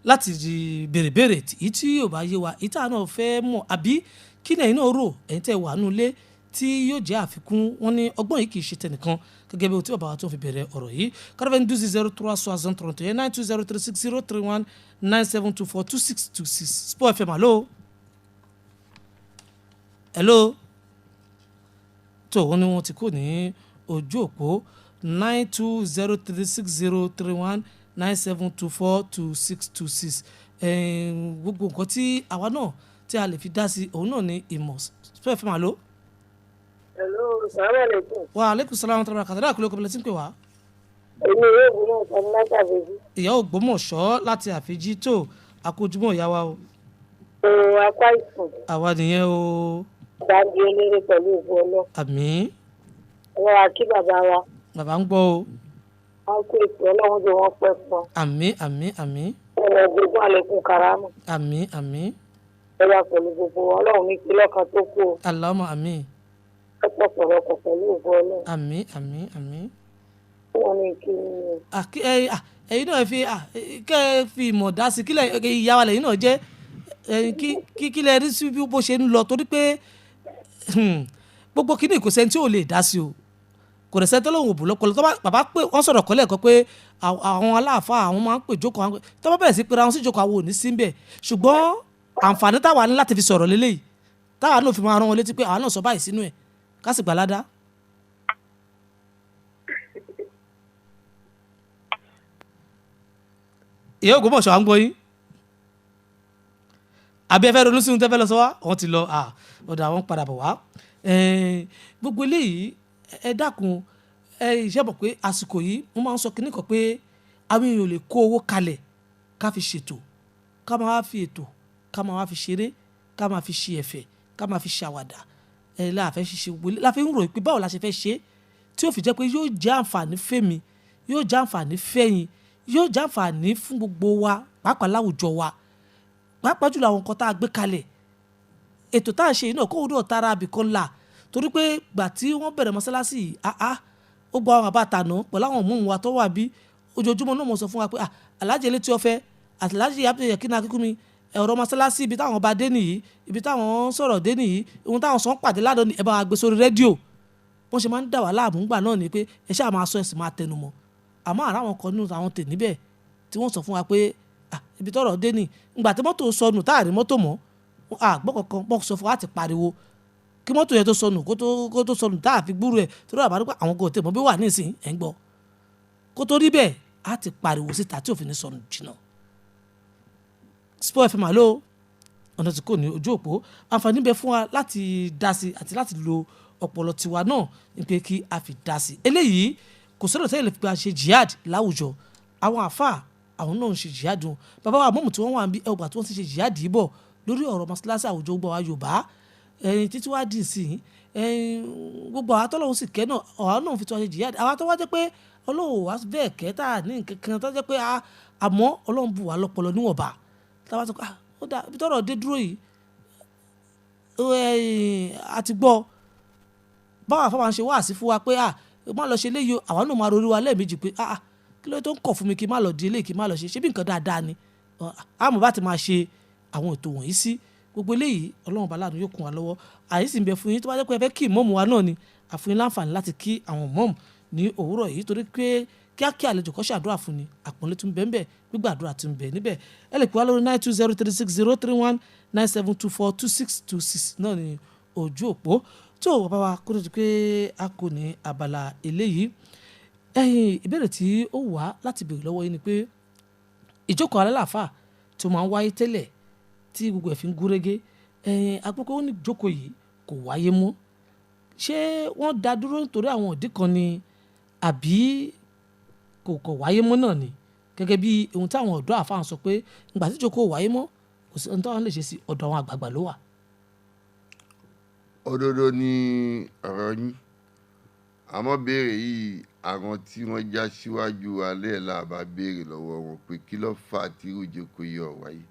láti béèrè tí yóò bá yé wa ìta náà fẹ́ mọ̀ àbí kí lẹ́yìn náà rò ẹ̀yin tẹ́ wà nulẹ̀ tí yóò jẹ́ àfikún wọn ní ọgbọ́n yìí kì í ṣe tẹnìkan gẹ́gẹ́ bí o tí bàbá wa tó fi bẹ̀rẹ̀ ọ̀rọ̀ yìí 920360319203603197242626 Sport FM hello tó wọn ni wọn ti kó ní ojú òpó 9203603197242626 gbogbo nǹkan tí àwa náà tí a lè fi dá sí òun náà ní ìmọ̀ Sport FM hello. Assalamu alaikum. Wa alaikum salaam wa rahmatullahi wa barakatuh. Kúlẹ̀ kọ́bílẹ̀ tí ń pè wá. Èmi yóò gbọ́dọ̀ sọ láti àfẹ́jí. Ìyá Ògbómọ̀ṣọ́ láti àfẹ́jí tó àkójúmọ́ ìyá wa o. Apá ìsùn. Àwa nìyẹn o. Dájú eléré pẹ̀lú ìbò ọlọ́. Àmín. Ọlọ́wà kí bàbá wa. Bàbá ń gbọ́ o. Wọ́n kó ètò ọlọ́run jẹ́ wọ́n pẹ́ fún ọ. Àmín àmín àmín. Ọ̀rọ̀ ìgbésùn àlékún karamu. Àmín àmín. Ẹ wà pẹ̀lú gbogbo ọlọ́run ní kí lọ́kàn tó kú o. Allahumma àmín. Ẹ pọ̀ pọ̀lọpọ̀ pẹ̀lú ìbò ọlọ́run. Àmín àmín àmín. Wọ́n ní kí ẹ̀yin náà kẹ́ ẹ fi ìmọ̀ dá sí kílẹ̀ ìyá wa lẹ́yìn náà jẹ́ kílẹ̀ rí sí bó ṣe ń lọ torí pé gbogbo kíní kò sẹ́ni tí ò lè dá sí o kò rẹ̀ sẹ́ni tó lóun òbò lọ́pọ̀lọ́ tó bàbá pé wọ́n sọ̀rọ̀ kọ́lẹ̀ kan pé àwọn aláàfáà àwọn máa ń pè jókòó àwọn tó bá bẹ̀rẹ̀ sí pé àwọn sì jókòó àwọn ò ní sí ń bẹ̀ ṣùgbọ́n àǹfààní táwa ní láti fi sọ̀rọ̀ lélẹ́yìí táwa náà fi máa rán wọn létí pé àwọn náà sọ báyìí sínú ẹ̀ ká sì gbàládá. ìyá Ògbómọ̀ṣọ́ à ń gbọ́ yín àbí ẹ fẹ́ ronú sí ohun tẹ́ fẹ́ lọ sọ wá wọ́n ti lọ ọ̀dọ̀ àwọn padà bọ̀ wá gbogbo eléyìí ẹ dákun iṣẹ́ bọ̀ pé àsìkò yìí wọ́n máa ń sọ kínní kan pé àwọn èèyàn ò lè kó owó kalẹ̀ ká fi ṣètò ká máa wá fi ètò ká máa wá fi ṣeré ká máa fi ṣe ẹ̀fẹ̀ ká máa fi ṣàwàdà láàfẹ́ ṣiṣẹ́ gbogbo láfi ń rò pé báwo la ṣe fẹ́ ṣe tí ó fi jẹ́ pé yóò jẹ́ àǹfààní fẹ́mi yóò jẹ́ àǹfààní fẹ́yìn yóò jẹ́ àǹfààní fún gbogbo wa pàápàá láwùjọ wa pàápàá jùlọ àwọn nǹkan tá a gbé kalẹ̀ ètò tá a ṣe náà kóhùn náà tara àbìkan là torí pé gbà tí wọ́n bẹ̀rẹ̀ mọ́sálásì yìí ó gba àwọn àbá àtànà pẹ̀lú àwọn mú wa tó wà bí ojoojúmọ́ náà mo sọ fún wa pé Alhaji Eletiọfẹ Alhaji Abdul-Yakin Akínkúnmi ẹ̀rọ mọ́sálásì ibi táwọn bá dé nìyí ibi táwọn sọ̀rọ̀ dé nìyí ohun táwọn sọ ń pàdé ládùn ní ẹ bá wa gbé sórí rédíò wọ́n ṣe máa ń dà wá láàmú gbà náà ni pé ẹ ṣáà máa sọ ẹ̀sìn máa tẹnu mọ́ àmọ́ àràwọn kan nínú àwọn tè níbẹ̀ tí wọ́n sọ fún wa pé ibi tọ́rọ̀ dé ní ìgbà tí mọ́tò sọnù táàrí mọ́tò mọ́ àgbọ̀ kankan bọ́ sọ fún wa ti pariwo kí mọ́tò yẹn tó sọnù kó tó sọnù táà fi gbúrú ẹ̀ torí àbá nípa àwọn gòtè mọ́ bí wà nísìnyí ẹ̀ ń gbọ́ kó tó rí bẹ́ẹ̀ á ti pariwo síta tí òfin ní sọnù jìnnà Sport FM àlọ́ ọ̀nà tí kò ní ojú òpó àǹfààní bẹ fún wa láti dá sí àti láti lo ọpọlọ tiwa náà ní pé kí a fi dá sí eléyìí kò sọ́dọ̀ tẹ́lẹ̀ lè fi gba ṣe jihad láwùjọ àwọn àfáà àwọn náà ń ṣe jihad wọn bàbá wa mọ́mù tí wọ́n wà ń bí ẹgbà tí wọ́n ti ṣe jihad yìí bọ̀ lórí ọ̀rọ̀ mọ́sálásí àwùjọ gbọ́ wa Yorùbá títí wá dì sí gbogbo àwọn tọ́lọ́hún sì kẹ́ náà ọ̀hán náà fi tí wọ́n ṣe jihad àwọn tó wá jẹ́ pé Ọlọ́run wá bẹ́ẹ̀ kẹ́tà ní nǹkan kan tó jẹ́ pé àmọ́ Ọlọ́run bù wá lọ́pọlọ níwọ̀nba táwa sọ pé ó dà ibi tọ́rọ̀ dé dúró yìí àti gbọ́ báwa fáwọn ṣe wá sí fún wa pé má lọ ṣe léyìí àwọn náà máa rorí wa lẹ́ẹ̀mejì pé kí ló tó ń kọ̀ fún mi kí má lọ di eléyìí kí má lọ ṣe ṣé bí nǹkan dáadáa ni àmọ́ bá ti máa ṣe àwọn ètò wọ̀nyí sí gbogbo eléyìí Ọlọ́run bá láàánú yóò kún wa lọ́wọ́ àyè sì ń bẹ fún yín tó bá jẹ́ pé ẹ fẹ́ kí ìmọ̀ọ́mù wa náà ni àfún yín láǹfààní láti kí àwọn ìmọ̀ọ́mù ní òwúrọ̀ yìí torí pé kíákíá àlejò kọ́ ṣàdúrà fún ni àpọ́nlé tún bẹ́ẹ̀ bẹ́ẹ̀ gbígbàdúrà tún bẹ́ẹ̀ níbẹ̀ ẹ lè pè wá lórí 9203603197242626 náà ní ojú òpó tó bàbá wa kó tó di pé a kò ní abala eléyìí ìbéèrè tí ó wà láti béèrè lọ́wọ́ yìí ni pé ìjókòó alálàáfà tó máa ń wáyé tẹ́lẹ̀ tí gbogbo ẹ̀ fi ń gúrégé agbókò ó ní ìjókòó yìí kò wáyé mọ́ ṣé wọ́n dá dúró nítorí àwọn òdì kan ni àbí kò wáyé mọ́ náà ni gẹ́gẹ́ bí ohun táwọn ọ̀dọ́ àfáà sọ pé ìgbà tí ìjókòó wáyé mọ́ kò sí ohun táwọn lè ṣe sí ọ̀dọ̀ àwọn àgbààgbà ló wà. òdodo ni ọ̀rọ̀ yín àmọ́ béèrè yìí àwọn tí wọ́n já síwájú alẹ́ làbá béèrè lọ́wọ́ wọn pé kí ló fà á tí ìjókòó yìí ò wáyé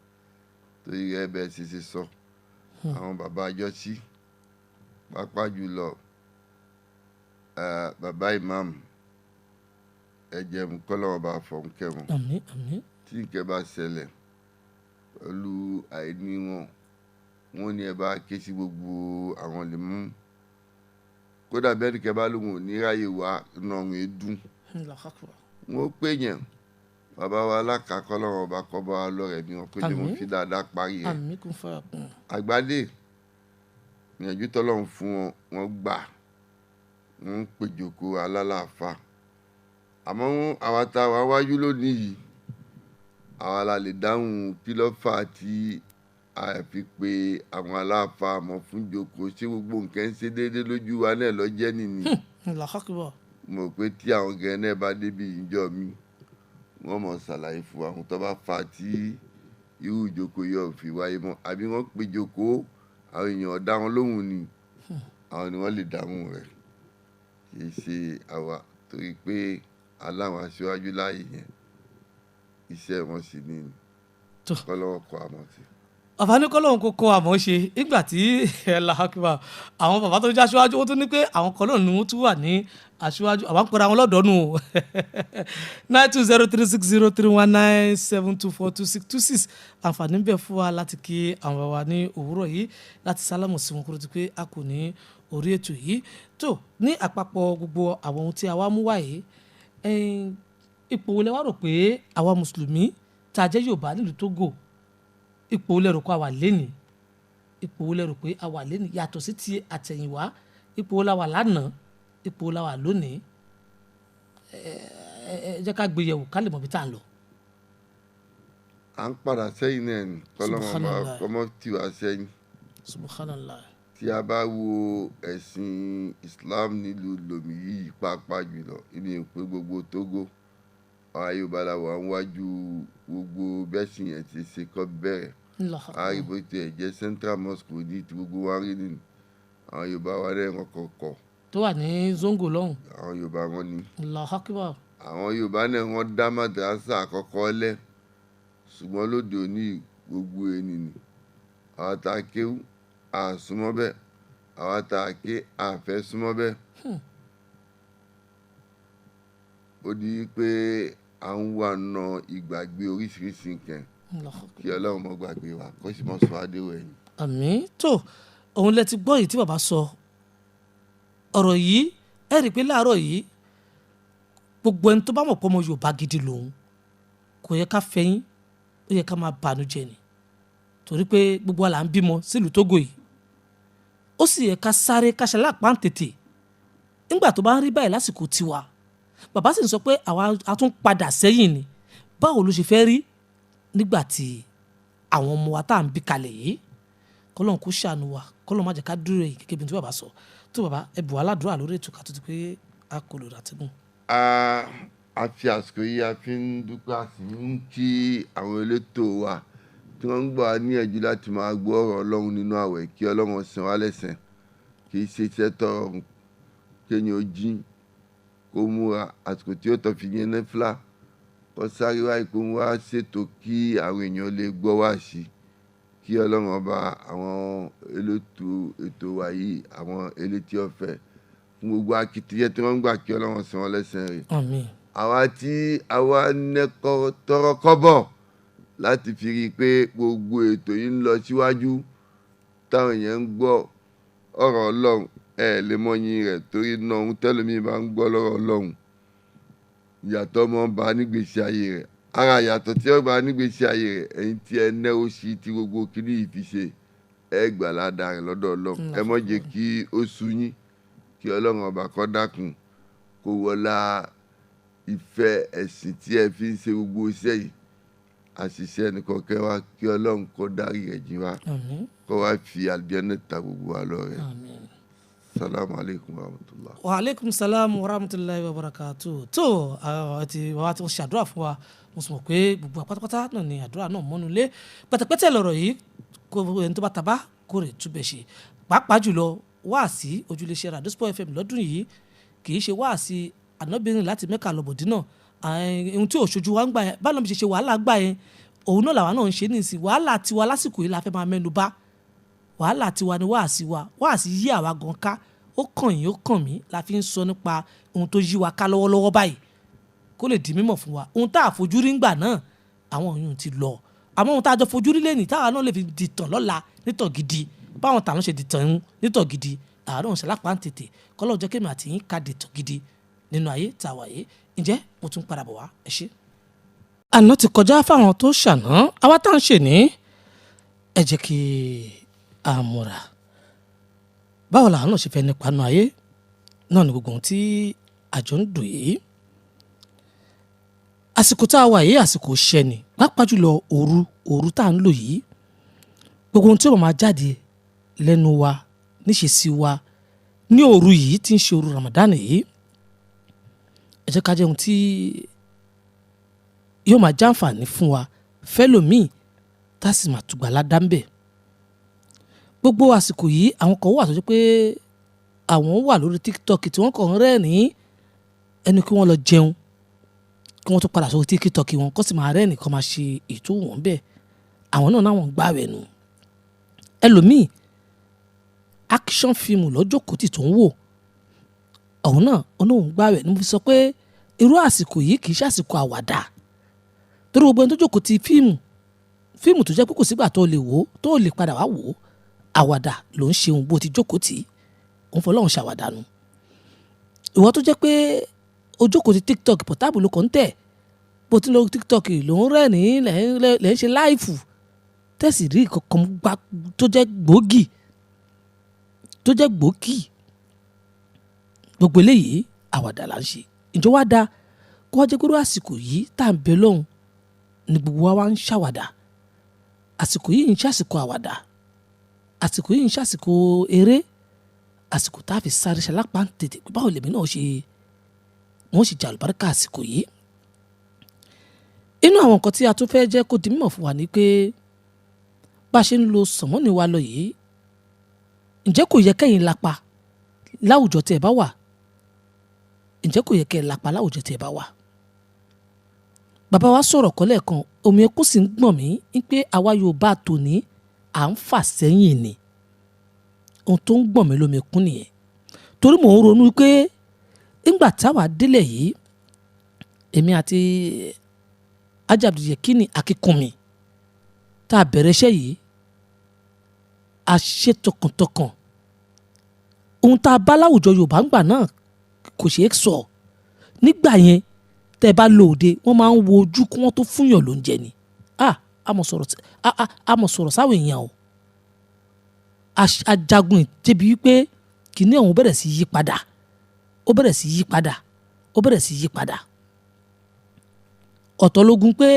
torí ẹ bẹ́ẹ̀ ṣe sọ àwọn bàbá àjọsí pàápàá jùlọ bàbá Imam ẹ̀jẹ̀ mú kọ́lọ́wọ́ bá fọ̀ ń kẹ́wọ̀n àmín àmín tí nǹkan bá ṣẹlẹ̀ pẹ̀lú àìní wọn ní ẹ bá ké sí gbogbo àwọn lè mú kódà bẹ́ẹ̀ ni kẹ́bá lóhùn ò ní ráyè wá nọ̀rùn èdùn wọ́n pè yẹn bàbá wa alákàkọ́ lọ́wọ́ ọba kọ́ba lọ́rẹ̀ ni wọ́n pé jẹ́ wọ́n fi dáadáa parí ẹ̀ àgbádé ìyànjú tọ́lọ́run fún wọn gbà wọ́n ń péjòkó alálàáfà àmọ́ àwa tá a wá wájú lónìí yìí àwa la lè dáhùn pílọ́fà tí a fi pe àwọn aláàfà mọ̀ fún jòkó ṣé gbogbo nǹkan ń ṣe déédéé lójú wa náà lọ́jẹ́ nìní mo pé tí àwọn gẹ̀ẹ́ náà bá débi ìjọ mi wọ́n mọ̀ ṣàlàyé fún àwọn tó bá fa tí irú ìjókòó yóò fi wáyé mọ́ àbí wọ́n pe jókòó àwọn èèyàn ọ̀dá wọn lóhùn ni àwọn ni wọ́n lè dáhùn rẹ̀ kì í ṣe àwa torí pé aláwọn aṣíwájú láàyè yẹn iṣẹ́ wọn sì ní kọ́lọ́wọ́ kọ́ àmọ́ sí. bàbá ní kọ́lọ́hún kó kọ́ àmọ́ ṣe nígbà tí làákìbà àwọn bàbá tó jẹ́ aṣíwájú wọ́n tún ní pé àwọn kọ́lọ́hún ni wọ́n tún wà ní aṣíwájú àwọn pẹ̀lú àwọn lọ́dọ̀ọ́nù o 9203603197242626 àǹfààní ń bẹ fún wa láti kí àwọn wa ní òwúrọ̀ yìí láti sálámù sí wọn kúrò tí pé a kò ní orí ètò yìí tó ní àpapọ̀ gbogbo àwọn ohun tí a wá mú wáyé ipò wo lẹ wá rò pé àwa mùsùlùmí tá a jẹ́ Yorùbá nílùú Togo ipò wo lẹ rò pé a wà lénìí ipò wo lẹ rò pé a wà lénìí yàtọ̀ sí ti àtẹ̀yìnwá ipò wo la wà lánàá ipò wo la wà lónìí ẹ jẹ́ ká gbé yẹ̀wò ká lè mọ̀ bí tá à ń lọ. à ń padà sẹ́yìn náà ni kọ́mọ́ tì wá sẹ́yìn. Subhanallah. tí a bá wo ẹ̀sìn Islam nílùú lomi yìí pàápàá jùlọ ìní ìpín gbogbo Togo àwọn Yorùbá la wà níwájú gbogbo bẹ́sìn yẹn ti ṣe kọ́ bẹ̀rẹ̀ àríbó tiẹ̀ jẹ́ Central Mosque ní ti gbogbo wa rí nínú àwọn Yorùbá wa lẹ́yìn kọ̀ọ̀kọ̀ tó wà ní Zongo lọ́hùn. àwọn Yorùbá wọn ni. Allahu Akbar. àwọn Yorùbá náà wọ́n dá madrasa àkọ́kọ́ lẹ̀ ṣùgbọ́n lóde òní gbogbo ẹni ni àwọn tá a kéwú àsúnmọ́ bẹ́ẹ̀ àwọn tá a ké àfẹ́ súnmọ́ bẹ́ẹ̀. ó di pé à ń wà ná ìgbàgbé oríṣiríṣi nǹkan kí Ọlọ́run mọ́ gbàgbé wa kó sì mọ́ sọ adéwọ̀ ẹ̀yìn. àmín tó òun lẹ ti gbọ́ yìí tí bàbá sọ ọ̀rọ̀ yìí ẹ rí i pé láàárọ̀ yìí gbogbo ẹni tó bá mọ̀ pé ọmọ Yorùbá gidi lòun kò yẹ ká fẹ́yìn ó yẹ ká máa bànújẹ́ ni torí pé gbogbo wa là ń bímọ sílùú Togo yìí ó sì yẹ ká sáré ká ṣẹlẹ̀ àpá tètè nígbà tó bá ń rí báyìí lásìkò tiwa bàbá sì ń sọ pé àwa a tún padà sẹ́yìn ni báwo ló ṣe fẹ́ rí nígbà tí àwọn ọmọ wa tá à ń bí kalẹ̀ yìí kọ́lọ́n kó ṣàánú wa kọ́lọ́n má jẹ́ ká dúró yìí gẹ́gẹ́ bí tí bàbá sọ tó bàbá ẹ bù aládùúrà lórí ètò ká tó ti pé a kò lò dàtẹ́gùn. a fi àsìkò yìí a fi ń dúpẹ́ a sì ń kí àwọn elétò wa tí wọ́n ń gbọ́ wa níyànjú láti máa gbọ́ ọ̀rọ̀ Ọlọ́run nínú àwẹ̀ kí Ọlọ́run san wá lẹ́san kì í ṣe iṣẹ́ tọrọ kéèyàn ó jí kó múra àsìkò tí ó tọ́ fi yẹn nẹ́fìlà kó sáré wáyé kó wá ṣètò kí àwọn èèyàn lè gbọ́ wá sí kí Ọlọ́run ọba àwọn elétò ètò wa yìí àwọn Eletiọfẹ fún gbogbo akitiyan tí wọ́n ń gbà kí Ọlọ́run san wọ́n lẹ́san rẹ̀. àmín. àwa tí àwa nẹ́kọ́ tọrọ kọ́bọ̀ láti fi rí i pé gbogbo ètò yìí ń lọ síwájú táwọn èèyàn ń gbọ́ ọ̀rọ̀ Ọlọ́run lè mọyìn rẹ̀ torí náà ohun tẹ́lẹ̀mí bá ń gbọ́ lọ́rọ̀ Ọlọ́run ìyàtọ̀ mọ́ bá nígbèsí ayé rẹ̀ ara ìyàtọ̀ tí ó bá nígbèsí ayé rẹ̀ ẹ̀yin tí ẹ náwó sí tí gbogbo kìíní yìí fi ṣe gbà ládàá rẹ̀ lọ́dọ̀ Ọlọ́run ẹ má jẹ́ kí ó sú yín kí Ọlọ́run ọba kó dákun kó wọlá ìfẹ́ ẹ̀sìn tí ẹ fi ń ṣe gbogbo iṣẹ́ yìí àṣìṣe ẹnìkan kẹ́ wá kí Ọlọ́run kó dárí rẹ̀ jìn wá kó wá fi àlùjánnà ta gbogbo wa lọ rẹ̀. Salamu alaikum wa rahmatulah. Wa alaikum salam wa rahmatulahi wa barakatuh. tó àti wàá ti ṣàdúrà fún wa mo sì mọ̀ pé gbogbo àpátápátá náà ni àdúrà náà mọ́nu lé pẹ̀tẹ̀pẹ̀tẹ̀ lọ̀rọ̀ yìí kó ẹni tó bá tabá kó rè túbẹ̀ ṣe pàápàá jùlọ wáàsí ojúléṣẹ́ Radio Sport FM lọ́dún yìí kì í ṣe wáàsí ànábìrin láti Mẹ́kà lọ́bọ̀dí náà ohun tí òṣojú wa ń gbà yẹn báwọn mi ṣe wàhálà gbà yẹn òun náà làwa náà ń ṣe nísìn wàhálà tiwa lásìkò yìí la fẹ́ máa mẹ́nu bà wàhálà tiwa ni wáàsí yí àwa gan ká ó kàn yín ó kàn mí la fi ń sọ nípa ohun tó yí wa ká lọ́wọ́lọ́wọ́ báyìí kó lè di mímọ̀ fún wa ohun tá a fojú rí ńgbà náà àwọn ohun ti lọ àmọ́ ohun tá a jọ fojú rí lẹ́nìí táwa náà lè fi dìtàn lọ́la nítàn gidi báwọn tàwọn ṣe dìtàn ń nítàn gidi àárọ̀ ọ̀sẹ̀ lápá ń tètè kọ́lọ́ jẹ́ kémi àti yín ká dètò gidi nínú ayé tá a wà yìí ǹjẹ́ mo tún padà bọ̀ wá ẹ ṣé. àná ti kọjá fáwọn tó ṣàná àwa tá à ń ṣe ní ẹ jẹ́ kí a múra báwo làwọn náà ṣe fẹ́ nípa nù ayé náà ni gbogbo ohun tí àjọ ń dùn yìí àsìkò tá a wà yìí àsìkò iṣẹ́ ni pàápàá jùlọ òru tá à ń lò yìí gbogbo ohun tí ó máa jáde lẹ́nu wa níṣesí wa ní òru yìí tí ń ṣe òru Ramadan yìí ẹ jẹ́ ká jẹ́ ohun tí yóò máa jàǹfààní fún wa fẹ́lòmíì tá a sì máa tùgbà ládàmbẹ̀ gbogbo àsìkò yìí àwọn kan wà tó jẹ́ pé àwọn wà lórí TikTok tí wọ́n kàn ń rẹ́rìn-ín ẹni kí wọ́n lọ jẹun kí wọ́n tó padà sórí TikTok wọn kó sì máa rẹ́rìn kó máa ṣe ètò wọn bẹ́ẹ̀ àwọn náà náwọn gbà rẹ̀ nù ẹlòmíì action film lọ́jọ́ kò tí tó ń wò ọ̀hún náà oníhùn gbà rẹ̀ ni mo fi sọ pé irú àsìkò yìí kì í ṣe àsìkò àwàdà torí gbogbo ẹni tó jókòó ti fíìmù tó jẹ́ pé kò sígbà tó lè wò ó tó lè padà wá wò ó àwàdà ló ń ṣeun bó ti jókòó tì í òun fọlọ́run ṣàwàdà nu ìwọ tó jẹ́ pé o jókòó ti TikTok pọ̀tábù ló kàn ń tẹ̀ bó ti lọ TikTok ló ń rẹ́rìn-ín lẹ́ ń ṣe láìfù tẹ̀sí rí kankan gbà tó jẹ́ gbòógì gbogbo eléyìí àwàdà là ń ṣe ìjọ wa da kó wá jẹ́ pé àsìkò yìí tá à ń bẹ lọ́hùn ni gbogbo wa ń ṣàwàdà àsìkò yìí ń ṣàsìkò àwàdà àsìkò yìí ń ṣàsìkò eré àsìkò tá a fi sáré ṣalápá ń tètè pé báwo lèmi náà wọ́n ṣe jà àlùbáríkà àsìkò yìí inú àwọn nǹkan tí a tún fẹ́ jẹ́ kó di mímọ̀ fún wa ni pé bá a ṣe ń lo sọ̀mọ́nì wa lọ yìí ǹjẹ́ kò yẹ kẹ́yìn lapa láwùjọ tí ẹ bá wà ǹjẹ́ kò yẹ kẹ́ ẹ lapa láwùjọ tí ẹ bá wà bàbá wa sọ̀rọ̀ kọ́lẹ̀ kan omi ẹkún sì ń gbọ̀n mí ń pé àwa Yorùbá tòní à ń fà sẹ́yìn ni ohun tó ń gbọ̀n mí lómi ẹkún nìyẹn torí mò ń ronú pé ńgbà táwa délẹ̀ yìí èmi àti ajábìyẹ̀kínì akíkunmi tá a bẹ̀rẹ̀ iṣẹ́ yìí a ṣe tọkàntọkàn ohun tá a bá láwùjọ Yorùbá ńgbà náà kò ṣeé sọ nígbà yẹn tẹ́ ẹ bá lò òde wọ́n máa ń wo ojú kí wọ́n tó fúnyàn lóúnjẹ ni a mọ̀ sọ̀rọ̀ sáwọn èèyàn o ajagun débi wípé kìíní ọ̀hún bẹ̀rẹ̀ sí yí padà ó bẹ̀rẹ̀ sí yí padà ọ̀tọ̀ lógun pé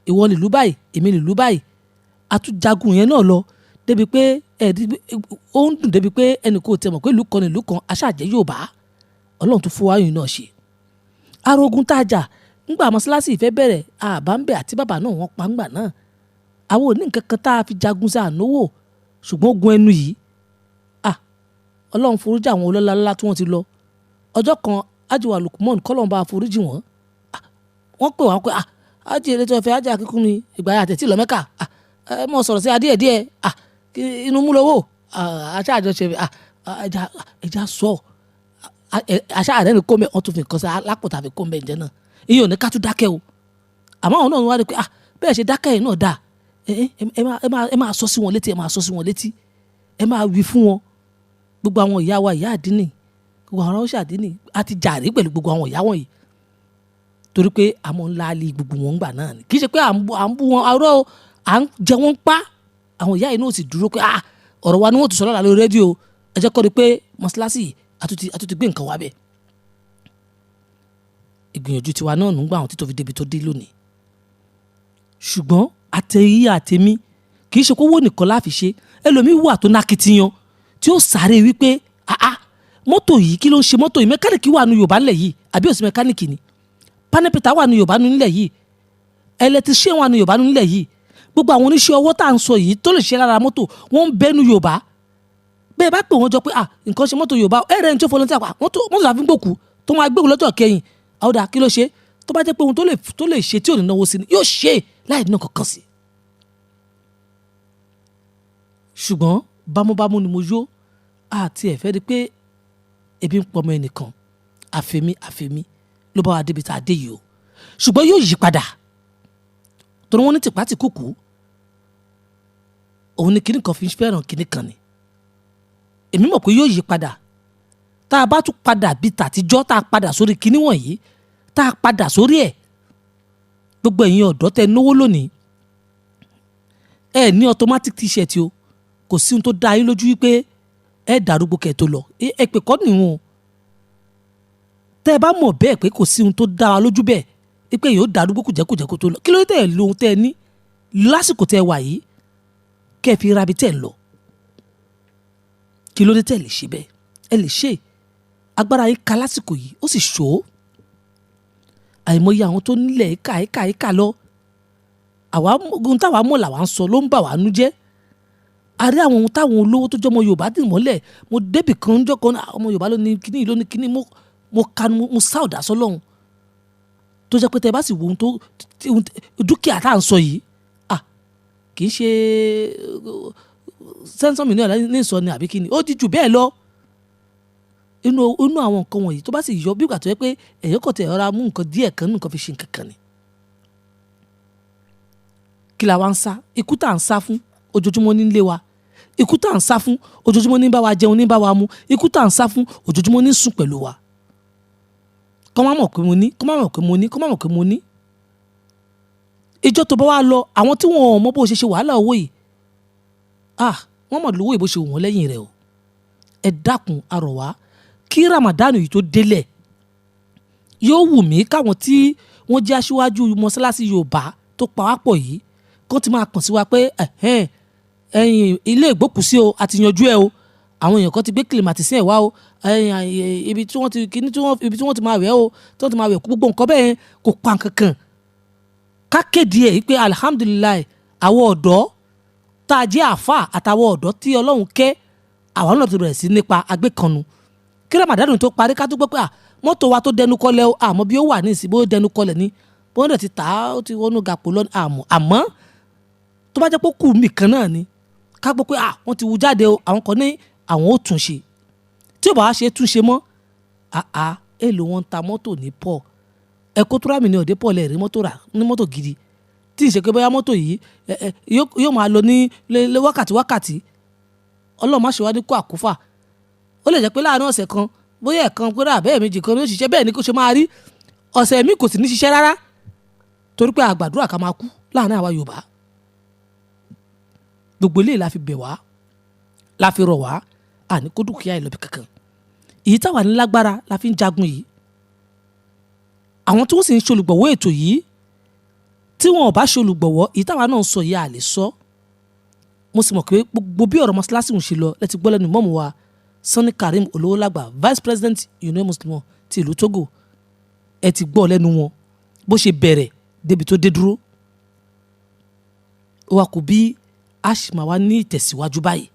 ìwọ nílùú báyìí èmi nílùú báyìí àtújagun yẹn náà lọ débi pé ó ń dùn débi pé ẹnì kò tẹ̀ mọ̀ pé ìlú kan nílùú kan aṣáàjẹ́ Yorùbá Ọlọ́run tó fún wa yìí náà ṣe arógun tá a jà ńgbà mọ́ṣáláṣí ìfẹ́ bẹ̀rẹ̀ àbámbẹ̀ àti bàbá náà wọ́n pa ńgbà náà àwọn ò ní nǹkan kan tá a fi jagun sí ànáwó ṣùgbọ́n ogun ẹnu yìí Ọlọ́run foríjì àwọn olólá ńlá tí wọ́n ti lọ ọjọ́ kan ajiwa Lukman kọ́lọ́n bá foríjì wọ́n pè wọ́n pé ájì Eletiọfẹ ájì Akínkúnmi ìgbà àtẹ̀tí lọ Mẹ́kà ẹ mọ̀ sọ̀rọ̀ sí adíẹ̀díẹ̀ inú mú lówó aṣáàjọṣe ẹja sọ aṣáàrẹ́ ni kó mẹ́ wọ́n tún fi nǹkan sí alápòtà fi kó mẹ́ ǹjẹ́ náà iye ò ní ká tún dákẹ́ o àmọ́ àwọn náà wá rí pé bẹ́ẹ̀ ṣe dákẹ́ yìí náà dáa ẹ máa sọ sí wọn létí ẹ máa wí fún wọn gbogbo àwọn ìyá wa ìyá àdínì gbogbo àwọn ọ̀ṣà àdínì a ti jàrí pẹ̀lú gbogbo àwọn ìyá wọ̀nyí torí pé àmọ́ ńlá lé gbogbo wọn gbà náà ni kì í ṣe pé à ń bú wọn àárọ̀ à ń jẹ wọn pa àwọn ìyá yìí náà sì dúró pé ọ̀rọ̀ wa ni wọ́n ti sọ lọ́la lórí rédíò ẹ jẹ́ kọ́ ni pé mọ́ṣáláṣí àtúntì gbé nǹkan wá bẹ́ẹ̀ ìgbìyànjú tiwa náà nígbà àwọn títọ́ fi débi tó dé lónìí ṣùgbọ́n àtẹ̀yí àtẹ̀mí kì í ṣe kówó nìkan láfi ṣe ẹlòmíín wà tó nákìtìyàn tí ó sáré wípé mọ́tò yìí kí ló ń ṣe mọ́tò yìí mẹkáníìkì wà ní Yorùbá nílẹ̀ yìí àbí òsì mẹkáníìkì ni pánẹ́pẹ̀tà wà ní Yorùbá nílẹ̀ yìí ẹlẹtíṣẹ́ wà ní Yorùbá nílẹ̀ yìí gbogbo àwọn oníṣẹ́ ọwọ́ tá à ń sọ yìí tó lè ṣe lára mọ́tò wọ́n ń bẹ́nu Yorùbá bẹ́ẹ̀ bá pè wọ́n jọ pé nǹkan ṣe mọ́tò Yorùbá ẹ̀rẹ́ ní tí ó fọlọ́ tí a pa mọ́tò láfi ń gbòkú tó máa gbéwò lọ́jọ́ kẹyìn àwòdà kí ló ṣe tó bá jẹ́ pé ohun tó lè ṣe tí ò ní náwó sí ni yóò ṣe láì náà kankan sí. ṣùgbọ́n bámúbámú ni mo yó àti ẹ̀fẹ́ di pé ebi ń pọmọ ẹnìkan àfẹ́mí ló bá wa débi tá a dé yìí o ṣùgbọ́n yóò yí padà torí wọ́n ní tìpátì kùkù òun ni kinní kan fi fẹ́ràn kinní kan ni èmi mọ̀ pé yóò yí padà tá a bá tún padà bí tàtijọ́ tá a padà sórí kinní wọ̀nyí tá a padà sórí ẹ̀. Gbogbo ẹ̀yin ọ̀dọ́ tẹ náwó lónìí ẹ ní automatic t-shirt o, kò sí ohun tó dá yín lójú wípé ẹ dàrúgbó kẹ́ tó lọ, ẹ pè kọ́ nìwọ̀n. Tẹ́ ẹ bá mọ̀ bẹ́ẹ̀ pé kò sí ohun tó dá wa lójú bẹ́ẹ̀ pé yóò dàrúgbó kùjẹ́kùjẹ́ kó tó lọ, kí ló dé tẹ́ ẹ lo ohun tẹ́ ẹ ní lásìkò tẹ́ ẹ wà yìí kẹ́ ẹ fi rabi tẹ́ ẹ lọ? Kí ló dé tẹ́ ẹ lè ṣe bẹ́ẹ̀? Ẹ lè ṣe, agbára yín ka lásìkò yìí ó sì ṣó. Àìmọye àwọn tó nílẹ̀ ìkà lọ, àwa ohun táwa mọ̀ làwa ń sọ ló ń bà wá nú jẹ́. A rí àwọn ohun táwọn olówó tó jọmọ Yorùbá dì mọ́lẹ̀, mo débì kan ń jọ́kan ọmọ Yorùbá ló ní kíní ló ní kíní, mo kanu mo sá ọ̀dà sọ́lọ́hun tó jẹ́ pé tẹ́ bá sì wo ohun tó dúkìá tá à ń sọ yìí kì í ṣe sẹ́ńsọ́n mi náà ní ìsọ ni àbí kíni, ó di jù bẹ́ẹ̀ lọ. Inú àwọn nǹkan wọ̀nyí tó bá sì yọ bí ìgbà tó yẹ pé ẹ̀yọ́ kọ̀ tẹ̀ ọ̀rá mú nǹkan díẹ̀ kan nǹkan fi ṣe nǹkan kan ni. Kí la wá ń sá? Ikú tá à ń sá fún ojoojúmọ́ ní ilé wa, ikú tá à ń sá fún ojoojúmọ́ ní bá wa jẹun ní bá wa mu, ikú tá à ń sá fún ojoojúmọ́ ní sùn pẹ̀lú wa. Kọ́ má mọ̀ pé mo ní, kọ́ má mọ̀ pé mo ní, kọ́ má mọ̀ pé mo ní. Ìjọ tó bá wá lọ, àwọn tí wọn ò mọ bó ṣe ṣe wàhálà owó yìí wọ́n mọ̀ lówó ìbò ṣe wọ́n lẹ́yìn rẹ̀ o. Ẹ dákun arọ̀ wá kí Ramadan yìí tó délẹ̀, yóò wù mí káwọn tí wọ́n jẹ́ aṣíwájú mọ́sálásí Yorùbá tó pawápọ̀ yìí kó ti máa kàn sí wa pé ẹ̀yin ilé ìgbókùsí o àti yanjú ẹ o, àwọn èèyàn kan ti gbé kìlìmàtìsí ẹ̀ wá o, ibi tí wọ́n ti máa wẹ̀ o, tí wọ́n ti máa wẹ̀ gbogbo nǹkan bẹ́ẹ̀ kò pa nǹkankan. Ká kéde ẹ̀ pé alihamudulilayi àwọn ọ̀dọ́ tá a jẹ́ àáfà àtàwọn ọ̀dọ́ tí Ọlọ́run kẹ́ àwọn náà ti bẹ̀rẹ̀ sí nípa agbékanu. Kí Ramadan tó parí ká tó gbọ́ pé mọ́tò wa tó dẹnu kọlẹ̀ o, àmọ́ bí ó wà ní ìsìn bó dẹnu kọlẹ̀ ní bó dẹ̀ ti tà á ó ti wọnú gàpò lọ àmọ́ tó bá jẹ́ pé kù mí kan náà ni ká gbọ́ pé wọ́n ti wú jáde o, àwọn kan ní àwọn ó tún ṣe, tí ò bá wá ṣe tún ṣe mọ́ èlò wọn ń ta mọ́tò ní pọ̀ ẹ̀kọ́ tó rámì ní ọ̀dẹ́ pọ̀ lẹ́ẹ̀rí mọ́tò rà ní mọ́tò gidi tí ì ṣe pé bóyá mọ́tò yìí yóò máa lọ ní wákàtí Ọlọ́run má ṣe wá ní kó àkúfà. Ó lè jẹ́ pé láàárín ọ̀sẹ̀ kan bóyá ẹ̀kan pé àbẹ́ẹ̀ méjì kan ló ṣiṣẹ́, bẹ́ẹ̀ ni kò ṣe máa rí ọ̀sẹ̀ mi kò sì ní ṣiṣẹ́ rárá torí pé àgbàdúrà ká máa kú láàárín àwa Yorùbá. Gbogbo eléyìí la fi bẹ̀ wá, la fi rọ̀ wá, àní kó dúkìá ìlọ́bì kankan. Èyí táwa ní lágbára la fi ń jagun yìí. Àwọn tí wọ́n sì ń ṣolùgbọ̀wọ́ ètò yìí tí wọn ò bá ṣolùgbọ̀wọ́ èyí táwa náà ń sọ yìí à lè sọ. Mo sì mọ̀ pé gbogbo bí ọ̀rọ̀ mọ́sálásí ń ṣe lọ lẹ́ti gbọ́ lẹ́nu Imam wa Sanni Kareem Olowolagba, Vice President Union Muslim ti ìlú Togo. Ẹ ti gbọ́ lẹ́nu wọn bó ṣe bẹ̀rẹ̀ débi tó dé dúró. Ó wá kù bí a ṣì máa wá ní ìtẹ̀síwájú báyìí.